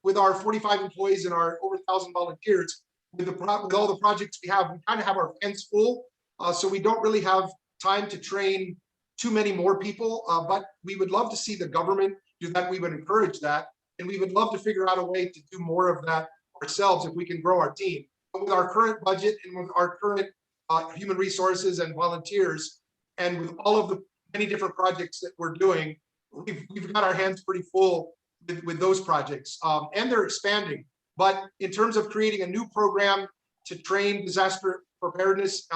with our 45 employees and our over 1,000 volunteers, with all the projects we have, we kind of have our hands full. So we don't really have time to train too many more people, but we would love to see the government do that. We would encourage that. And we would love to figure out a way to do more of that ourselves if we can grow our team. But with our current budget and with our current human resources and volunteers, and with all of the many different projects that we're doing, we've got our hands pretty full with those projects, and they're expanding. But in terms of creating a new program to train disaster preparedness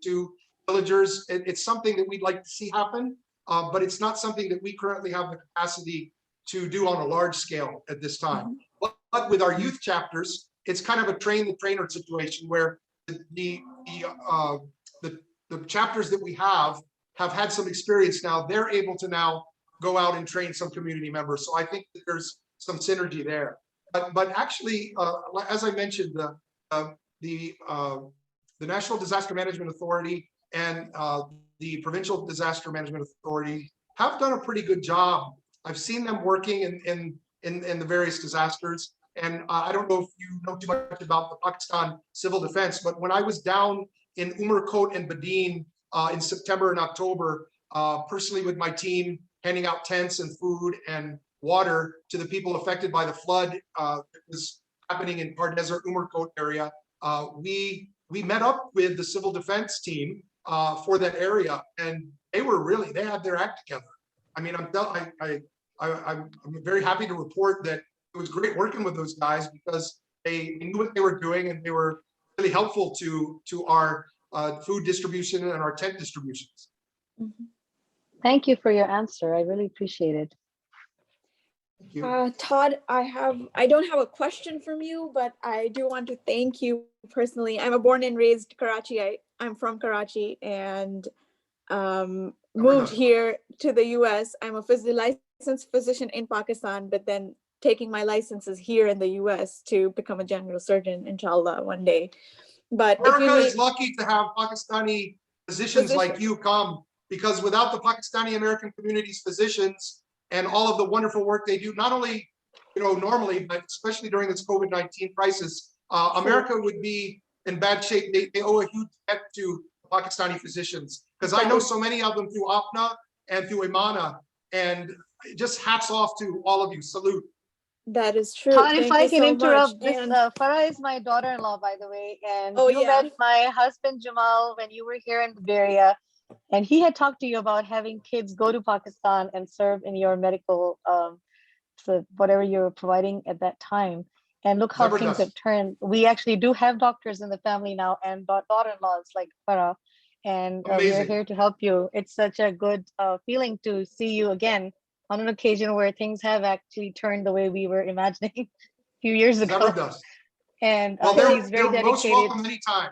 to villagers, it's something that we'd like to see happen, but it's not something that we currently have the capacity to do on a large scale at this time. But with our youth chapters, it's kind of a train the trainer situation where the chapters that we have had some experience now. They're able to now go out and train some community members. So I think that there's some synergy there. But actually, as I mentioned, the National Disaster Management Authority and the Provincial Disaster Management Authority have done a pretty good job. I've seen them working in the various disasters. And I don't know if you know too much about the Pakistan Civil Defense, but when I was down in Umarkot and Badin in September and October, personally with my team, handing out tents and food and water to the people affected by the flood that was happening in Par Desert, Umarkot area, we met up with the Civil Defense team for that area, and they had their act together. I mean, I'm very happy to report that it was great working with those guys because they knew what they were doing, and they were really helpful to our food distribution and our tent distributions. Thank you for your answer. I really appreciate it. Todd, I don't have a question from you, but I do want to thank you personally. I'm a born and raised Karachi. I'm from Karachi and moved here to the US. I'm a licensed physician in Pakistan, but then taking my licenses here in the US to become a general surgeon, inshallah, one day. But America is lucky to have Pakistani physicians like you come, because without the Pakistani American community's physicians and all of the wonderful work they do, not only normally, but especially during this COVID-19 crisis, America would be in bad shape. They owe a huge debt to Pakistani physicians, because I know so many of them through APNA and through Imana, and just hats off to all of you. Salute. That is true. Todd, if I can interrupt, this Farah is my daughter-in-law, by the way, and you met my husband Jamal when you were here in the Bay Area, and he had talked to you about having kids go to Pakistan and serve in your medical, so whatever you were providing at that time. And look how things have turned. We actually do have doctors in the family now, and daughter-in-laws like Farah, and we're here to help you. It's such a good feeling to see you again on an occasion where things have actually turned the way we were imagining a few years ago. Never does. And he's very dedicated. Most welcome anytime.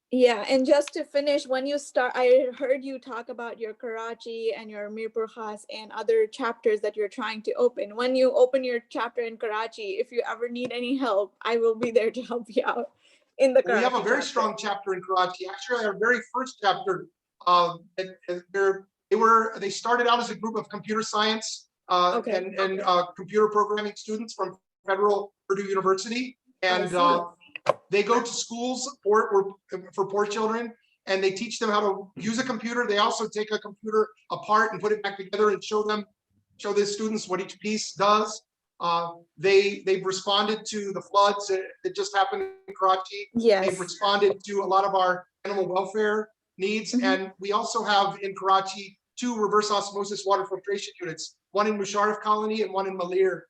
Yeah, and just to finish, when you start, I heard you talk about your Karachi and your Mirpur Khas and other chapters that you're trying to open. When you open your chapter in Karachi, if you ever need any help, I will be there to help you out in the Karachi. We have a very strong chapter in Karachi. Actually, our very first chapter, they started out as a group of computer science and computer programming students from Federal Purdue University, and they go to schools for poor children, and they teach them how to use a computer. They also take a computer apart and put it back together and show the students what each piece does. They've responded to the floods that just happened in Karachi. Yes. They've responded to a lot of our animal welfare needs. And we also have in Karachi 2 reverse osmosis water filtration units, one in Musharraf Colony and one in Malir.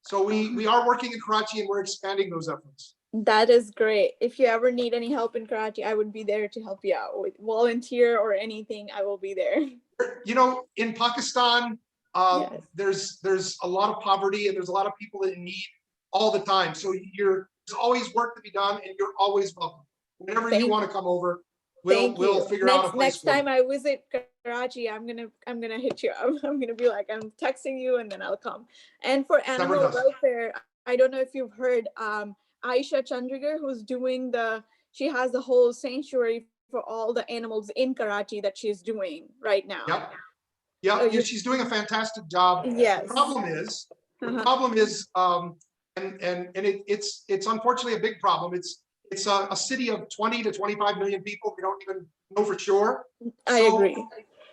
So we are working in Karachi and we're expanding those efforts. That is great. If you ever need any help in Karachi, I would be there to help you out with volunteer or anything. I will be there. You know, in Pakistan, there's a lot of poverty and there's a lot of people in need all the time. So there's always work to be done and you're always welcome. Whenever you want to come over, we'll figure out a place. Next time I visit Karachi, I'm gonna hit you up. I'm gonna be like, I'm texting you and then I'll come. And for animal welfare, I don't know if you've heard, Aisha Chandigarh, who's doing she has the whole sanctuary for all the animals in Karachi that she's doing right now. Yeah, she's doing a fantastic job. Yes. The problem is, it's unfortunately a big problem. It's a city of 20 to 25 million people. We don't even know for sure. I agree.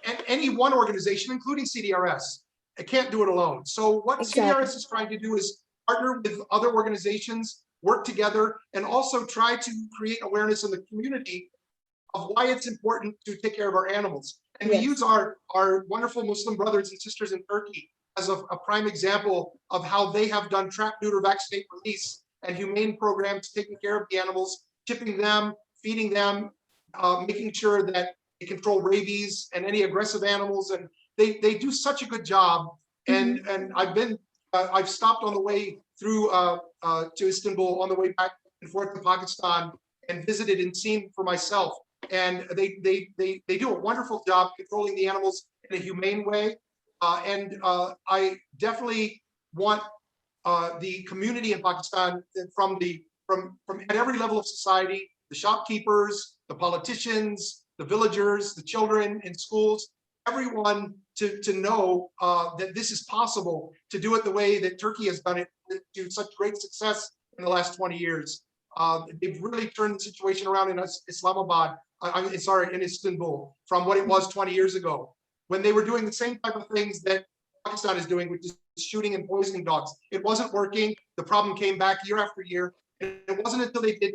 And any one organization, including CDRS, it can't do it alone. So what CDRS is trying to do is partner with other organizations, work together, and also try to create awareness in the community of why it's important to take care of our animals. And we use our wonderful Muslim brothers and sisters in Turkey as a prime example of how they have done trap, neuter, vaccinate, release, and humane programs taking care of the animals, chipping them, feeding them, making sure that they control rabies and any aggressive animals. And they do such a good job. And I've stopped on the way through to Istanbul, on the way back and forth to Pakistan, and visited and seen for myself. And they do a wonderful job controlling the animals in a humane way. I definitely want the community in Pakistan from at every level of society, the shopkeepers, the politicians, the villagers, the children in schools, everyone to know that this is possible, to do it the way that Turkey has done it to such great success in the last 20 years. They've really turned the situation around in Islamabad, in Istanbul, from what it was 20 years ago, when they were doing the same type of things that Pakistan is doing, which is shooting and poisoning dogs. It wasn't working. The problem came back year after year. And it wasn't until they did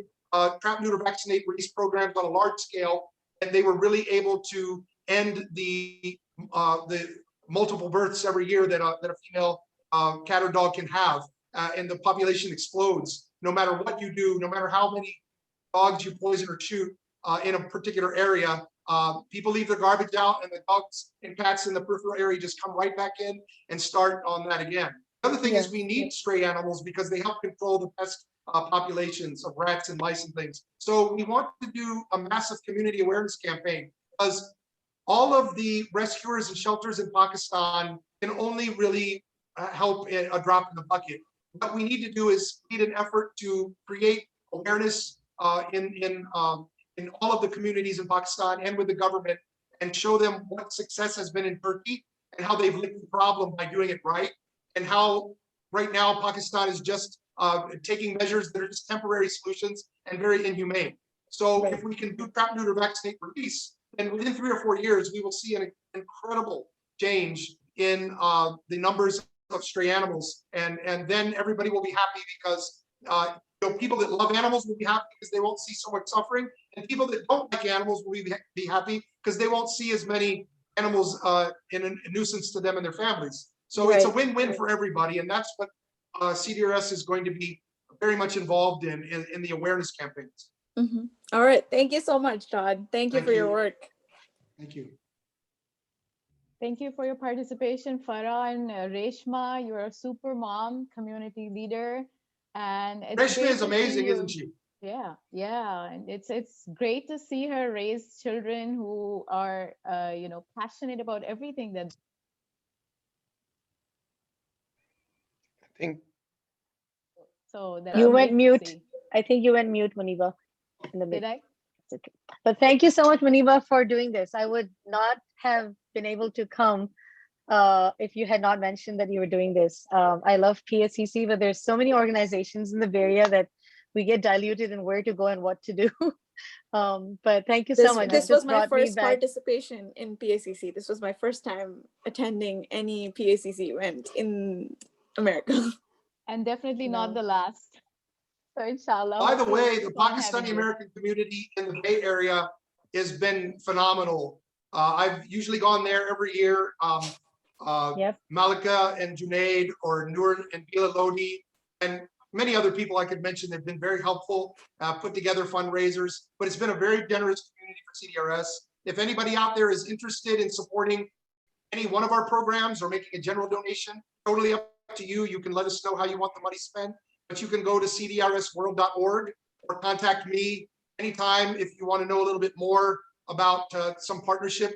trap, neuter, vaccinate, release programs on a large scale that they were really able to end the multiple births every year that a female cat or dog can have, and the population explodes. No matter what you do, no matter how many dogs you poison or shoot in a particular area, people leave their garbage out, and the dogs and cats in the peripheral area just come right back in and start on that again. The other thing is we need stray animals because they help control the pest populations of rats and mice and things. So we want to do a massive community awareness campaign, because all of the rescuers and shelters in Pakistan can only really help a drop in the bucket. What we need to do is lead an effort to create awareness in all of the communities in Pakistan and with the government, and show them what success has been in Turkey and how they've licked the problem by doing it right, and how right now Pakistan is just taking measures that are just temporary solutions and very inhumane. So if we can do trap, neuter, vaccinate, release, then within 3 or 4 years, we will see an incredible change in the numbers of stray animals. And then everybody will be happy, because people that love animals will be happy because they won't see so much suffering. And people that don't like animals will be happy because they won't see as many animals in a nuisance to them and their families. So it's a win-win for everybody. And that's what CDRS is going to be very much involved in the awareness campaigns. Mm-hmm. All right. Thank you so much, Todd. Thank you for your work. Thank you. Thank you for your participation, Farah and Reshma. You're a super mom, community leader. And Reshma is amazing, isn't she? Yeah, and it's great to see her raise children who are passionate about everything that. I think. So you went mute. I think you went mute, Muniba. Did I? Okay. But thank you so much, Muniba, for doing this. I would not have been able to come if you had not mentioned that you were doing this. I love PSCC, but there's so many organizations in the Bay Area that we get diluted in where to go and what to do. But thank you so much. This was my first participation in PSCC. This was my first time attending any PSCC event in America. And definitely you not know. the last. So inshallah. By the hopefully way, we'll the keep on having Pakistani you. American community in the Bay Area has been phenomenal. I've usually gone there every year. Malika and Junaid or Nur and Bila Lodi and many other people I could mention have been very helpful, put together fundraisers, but it's been a very generous community for CDRS. If anybody out there is interested in supporting any one of our programs or making a general donation, totally up to you. You can let us know how you want the money spent, but you can go to cdrsworld.org or contact me anytime if you want to know a little bit more about some partnership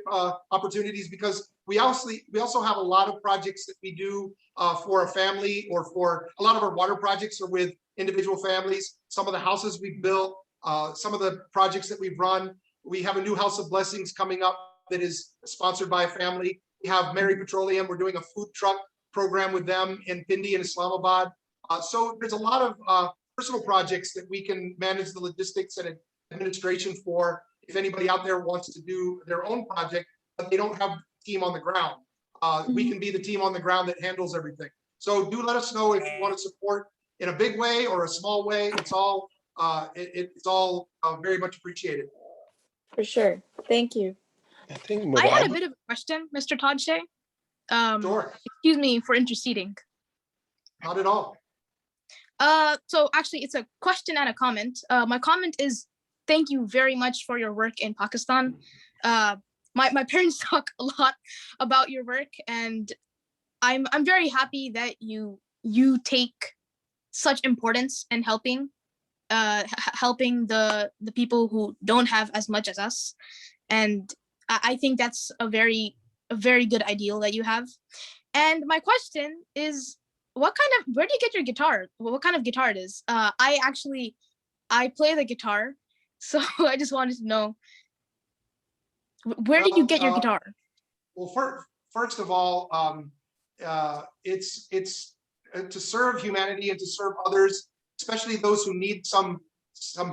opportunities, because we also have a lot of projects that we do for a family, or for a lot of our water projects are with individual families. Some of the houses we've built, some of the projects that we've run. We have a new House of Blessings coming up that is sponsored by a family. We have Mary Petroleum. We're doing a food truck program with them in Pindi and Islamabad. So there's a lot of personal projects that we can manage the logistics and administration for. If anybody out there wants to do their own project, but they don't have a team on the ground, we can be the team on the ground that handles everything. So do let us know if you want to support in a big way or a small way. It's all very much appreciated. For sure. Thank you. I had a bit of a question, Mr. Todd Shea. Sure. Excuse me for interceding. Not at all. So actually, it's a question and a comment. My comment is, thank you very much for your work in Pakistan. My parents talk a lot about your work, and I'm very happy that you take such importance in helping the people who don't have as much as us. And I think that's a very good ideal that you have. And my question is, where do you get your guitar? What kind of guitar it is? I play the guitar, so I just wanted to know, where did you get your guitar? Well, first of all, it's to serve humanity and to serve others, especially those who need some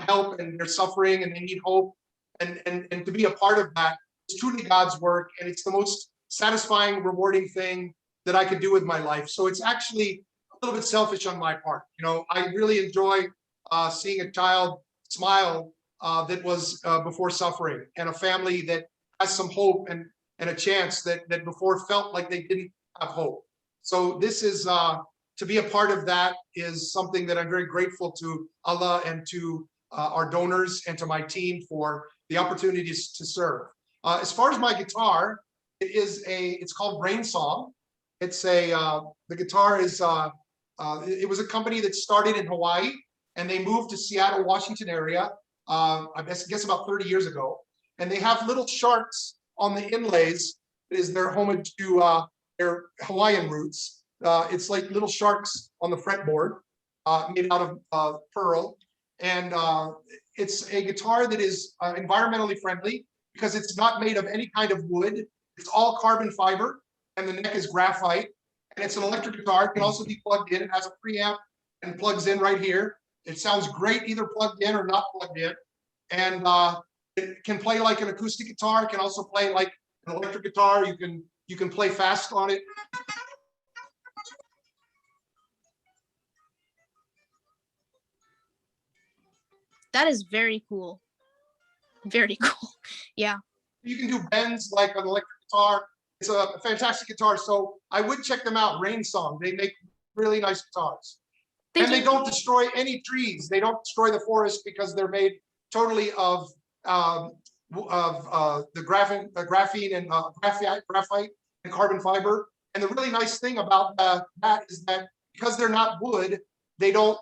help and they're suffering and they need hope, and to be a part of that is truly God's work, and it's the most satisfying, rewarding thing that I could do with my life. So it's actually a little bit selfish on my part. You know, I really enjoy seeing a child smile that was before suffering, and a family that has some hope and a chance that before felt like they didn't have hope. So this is to be a part of that is something that I'm very grateful to Allah and to our donors and to my team for the opportunities to serve. As far as my guitar, it's called Rain Song. It's the guitar is it was a company that started in Hawaii and they moved to Seattle, Washington area. I guess about 30 years ago, and they have little sharks on the inlays. Is their homage to their Hawaiian roots. It's like little sharks on the fretboard, made out of pearl, and it's a guitar that is environmentally friendly because it's not made of any kind of wood. It's all carbon fiber, and the neck is graphite, and it's an electric guitar. It can also be plugged in. It has a preamp and plugs in right here. It sounds great either plugged in or not plugged in, and it can play like an acoustic guitar. It can also play like an electric guitar. You can play fast on it. That is very cool. Very cool. Yeah. You can do bends like an electric guitar. It's a fantastic guitar. So I would check them out. Rain Song. They make really nice guitars. And they don't destroy any trees. They don't destroy the forest because they're made totally of the graphene and graphite and carbon fiber. And the really nice thing about that is that because they're not wood, they don't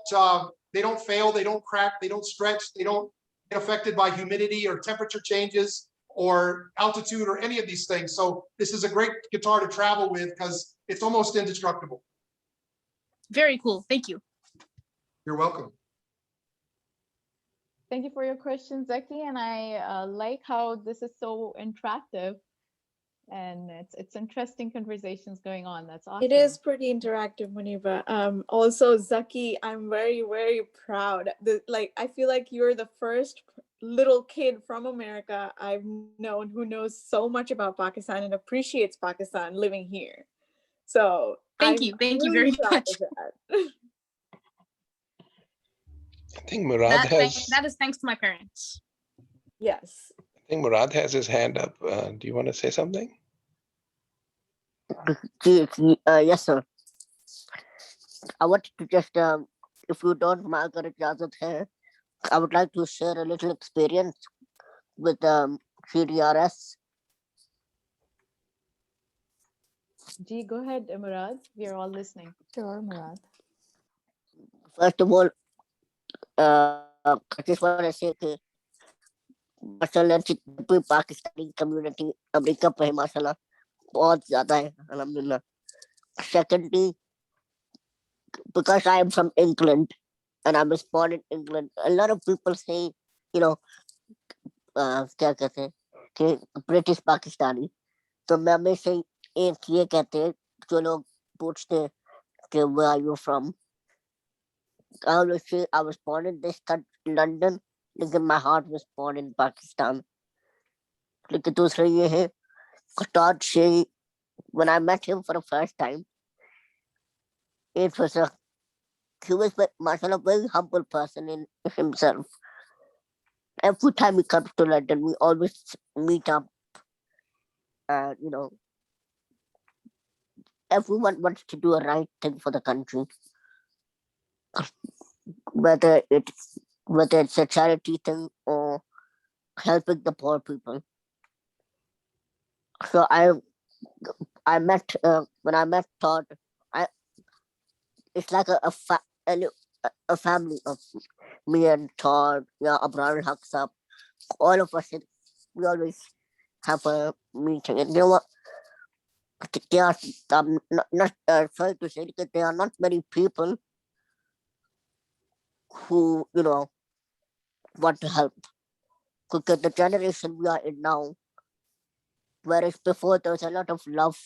fail, they don't crack, they don't stretch, they don't get affected by humidity or temperature changes or altitude or any of these things. So this is a great guitar to travel with because it's almost indestructible. Very cool. Thank you. You're welcome. Thank you for your question, Zaki, and I like how this is so interactive, and it's interesting conversations going on. That's awesome. It is pretty interactive, Muniba. Also, Zaki, I'm very, very proud. I feel like you're the first little kid from America I've known who knows so much about Pakistan and appreciates Pakistan living here. So thank you very much. I think Murad has. That is thanks to my parents. Yes. I think Murad has his hand up. Do you want to say something? Yes, sir. I wanted to just, if you don't mind, agar ijazat hai, I would like to share a little experience with CDRS. Ji, go ahead, Murad. We are all listening. Sure, Murad. First of all, I just want to say that माशाल्लाह जितनी भी Pakistani community America पे है माशाल्लाह बहुत ज्यादा है अल्हम्दुलिल्लाह. Secondly, because I am from England and I was born in England, a lot of people say, you know, क्या कहते हैं कि ब्रिटिश पाकिस्तानी. तो मैं हमेशा एक ये कहते हैं जो लोग पूछते हैं कि where are you from? I always say I was born in this country, London, लेकिन my heart was born in Pakistan. लेकिन दूसरा ये है Todd Shea, when I met him for the first time, it was he was mashallah very humble person in himself. Every time he comes to London, we always meet up. You know, everyone wants to do a right thing for the country, whether it's a charity thing or helping the poor people. So I met when I met Todd, it's like a family of me and Todd, yeah, Abrar Haksab, all of us. We always have a meeting, and you know what? There are not sorry to say that there are not many people who want to help, because the generation we are in now, whereas before there was a lot of love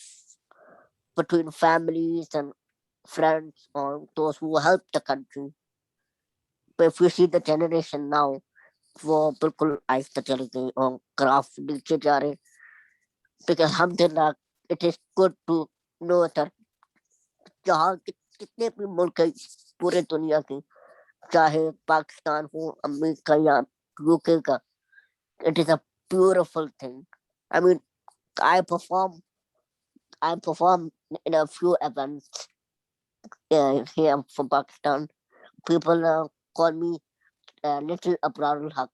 between families and friends or those who help the country. But if you see the generation now, वो बिल्कुल आहिस्ता चली गई और graph नीचे जा रहे. Because alhamdulillah, it is good to know that जहाँ कितने भी मुल्क है पूरे दुनिया के, चाहे पाकिस्तान हो, अमेरिका या यूके का, it is a beautiful thing. I mean, I perform in a few events here from Pakistan. People call me Little Abrar Haq.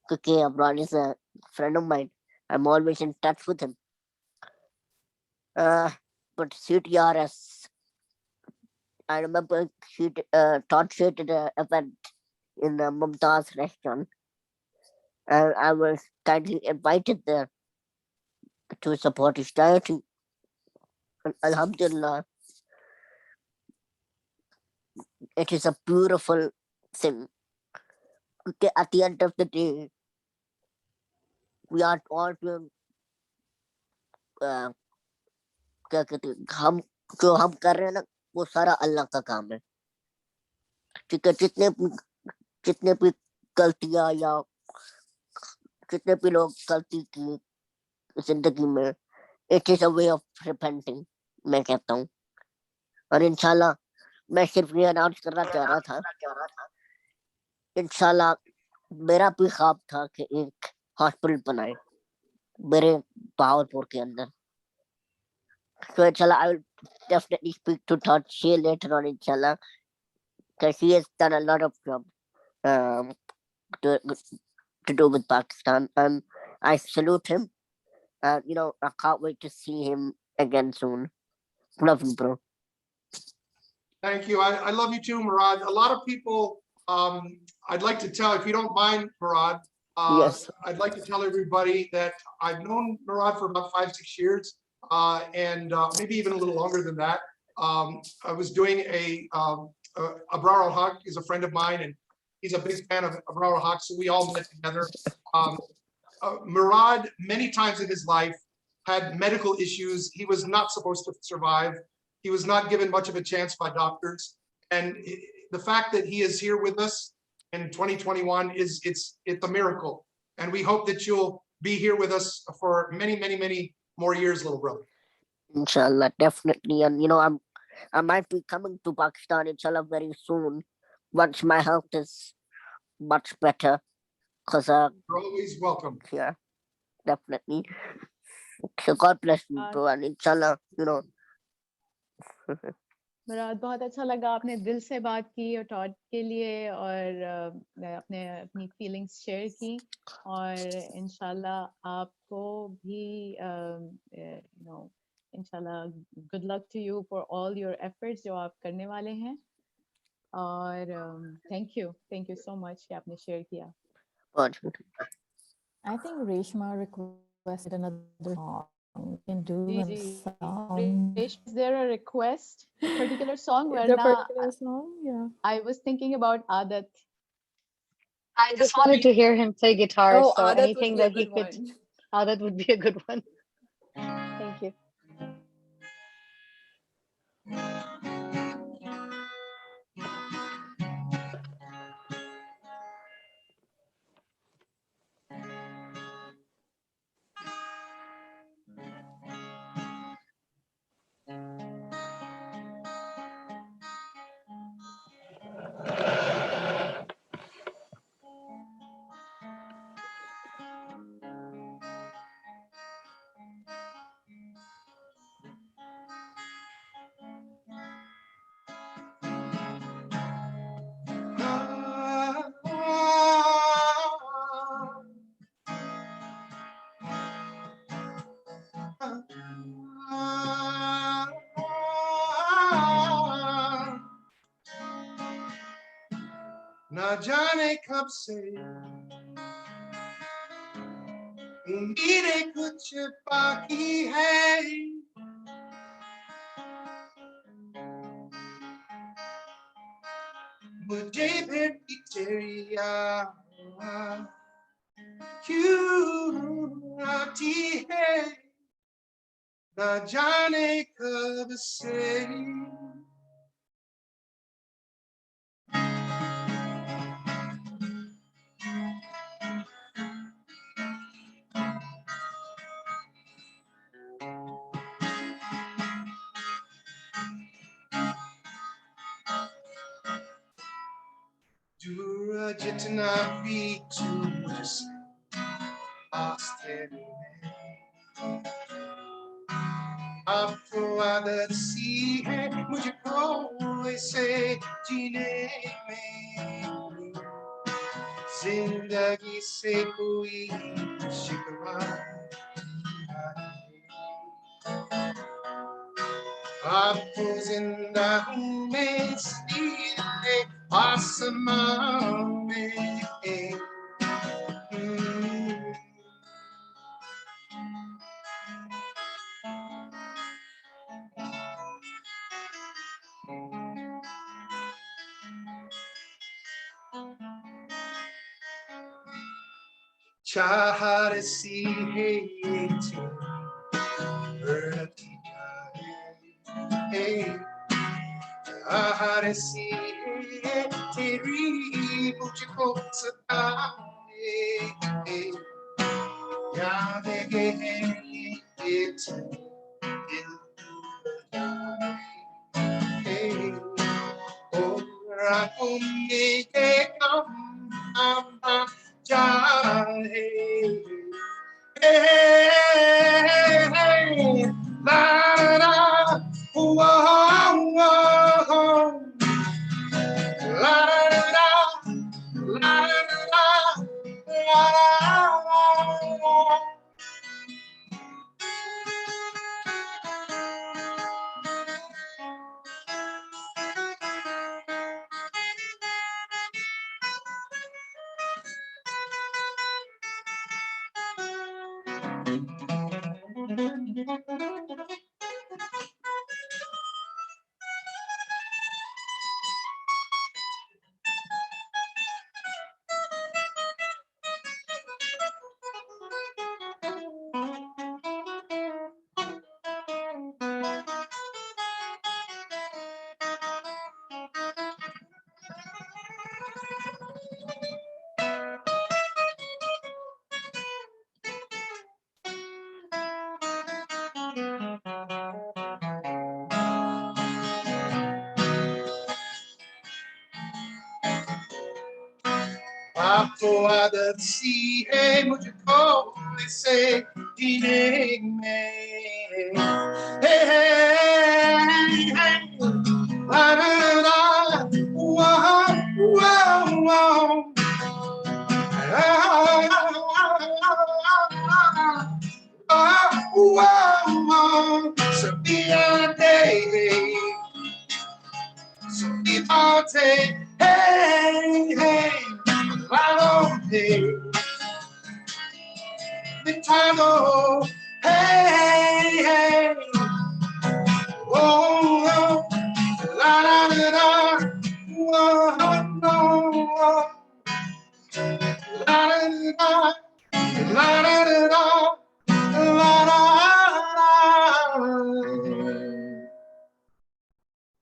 Because Abrar is a friend of mine. I'm always in touch with him. But CDRS, I remember Todd Shea did an event in the Mumtaz restaurant. And I was kindly invited there to support his charity. And alhamdulillah, it is a beautiful thing. Because at the end of the day, we are all doing क्या कहते हैं, हम जो हम कर रहे हैं ना, वो सारा अल्लाह का काम है. ठीक है, जितने भी गलतियां या जितने भी लोग गलती की जिंदगी में, it is a way of repenting, मैं कहता हूँ. और इंशाल्लाह मैं सिर्फ ये अनाउंस करना चाह रहा था, इंशाल्लाह मेरा भी ख्वाब था कि एक हॉस्पिटल बनाए मेरे बहावलपुर के अंदर. So inshallah, I will definitely speak to Todd Shea later on, inshallah, because he has done a lot of job to do with Pakistan, and I salute him. I can't wait to see him again soon. Love you, bro. Thank you. I love you too, Murad. A lot of people, I'd like to tell, if you don't mind, Murad, yes, I'd like to tell everybody that I've known Murad for about 5-6 years. And maybe even a little longer than that. I was doing Abrar al-Haq is a friend of mine, and he's a big fan of Abrar al-Haq, so we all met together. Murad, many times in his life, had medical issues. He was not supposed to survive. He was not given much of a chance by doctors. And the fact that he is here with us in 2021 it's a miracle. And we hope that you'll be here with us for many, many, many more years, little brother. Inshallah, definitely. And I might be coming to Pakistan, inshallah, very soon. once my health is much better, because You're always welcome. yeah, definitely. So God bless you, bro, and inshallah, you know. मुराद, बहुत अच्छा लगा, आपने दिल से बात की और Tod के लिए और अपनी फीलिंग्स शेयर की, और इंशाल्लाह आपको भी इंशाल्लाह good luck to you for all your efforts जो आप करने वाले हैं, और थैंक यू सो मच कि आपने शेयर किया. I think Reshma requested another song. We can do a song. Is there a request, a particular song? Is there a particular song? Yeah. I was thinking about Adat. I just wanted to hear him play guitar, Oh, so Adat anything would be a that he good could, one. Adat would be a good one. Thank you. ना जाने कब से उम्मीदें कुछ बाकी है, मुझे फिर भी तेरी याद क्यों आती है, ना जाने कब से. दूर जितना भी तुझसे पास तेरे में, अब तो आदत सी है मुझको ऐसे जीने में, जिंदगी से कोई शिकवा अब तो जिंदा हूँ मैं सीधे आसमान में. चाहत सी है ये बढ़ती जाए, चाहत सी है तेरी मुझको सताए, याद है ये दिल और आंखों में के हम चाहे, la la whoa, whoa, la la la la la la. आपको आदत सी है मुझको इसे जीने में हे हे la la la wow wow wow so be our day so be our day hey hey hey Vitano, hey, hey, oh, oh, la, la, la, la, oh, no, oh, la, la, la, la, la, la, la, la,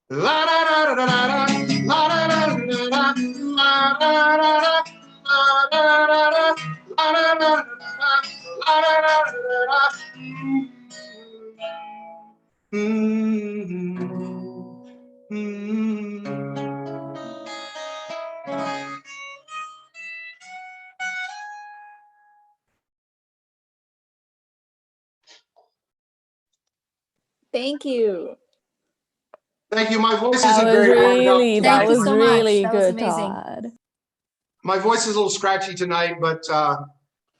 la, la, la, la, Thank you. Thank you. My voice That isn't was very warmed up really, tonight. that was really good, Todd. My voice is a little scratchy tonight, but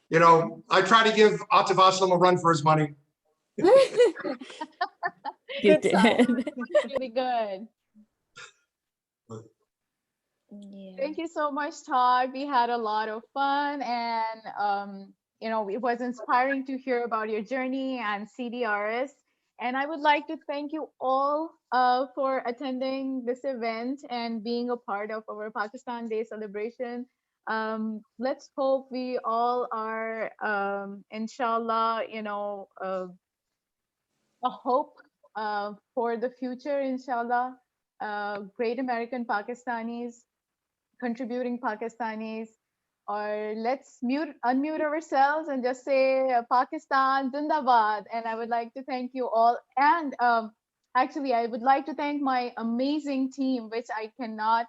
you know, I try to give Atif Aslam a run for his money. You Good song. did. Really good. Thank you so much, Todd. We had a lot of fun, and you know, it was inspiring to hear about your journey and CDRS. And I would like to thank you all for attending this event and being a part of our Pakistan Day celebration. Let's hope we all are, inshallah, you know, a hope for the future, inshallah. Great American Pakistanis, contributing Pakistanis, or let's unmute ourselves and just say Pakistan Zindabad. And I would like to thank you all. And actually, I would like to thank my amazing team, which I cannot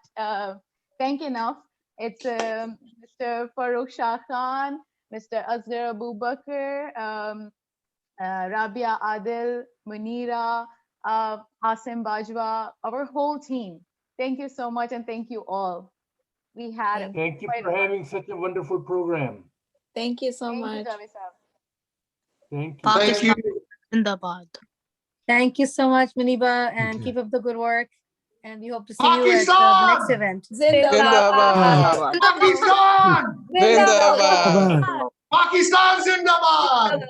thank enough. It's Mr. Farooq Shah Khan, Mr. Asghar Abu Bakr, Rabia Adil, Munira, Asim Bajwa, our whole team. Thank you so much, and thank you all. We had Thank you quite for a fun. having such a wonderful program. Thank you so Thank much. you, Javi Sahab. Thank you. Pakistan Zindabad. Thank you so much, Muniba, and keep up the good work. And we hope to see you at the next event. Zindabad. Pakistan! Zindabad. Pakistan Zindabad!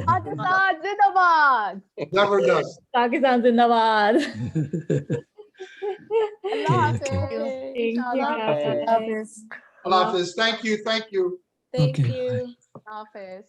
Pakistan Zindabad! Never does. Pakistan Zindabad. Allah Hafiz. Thank you, Inshallah. guys. Allah Hafiz. Thank you. Thank you. Thank you. Allah Hafiz.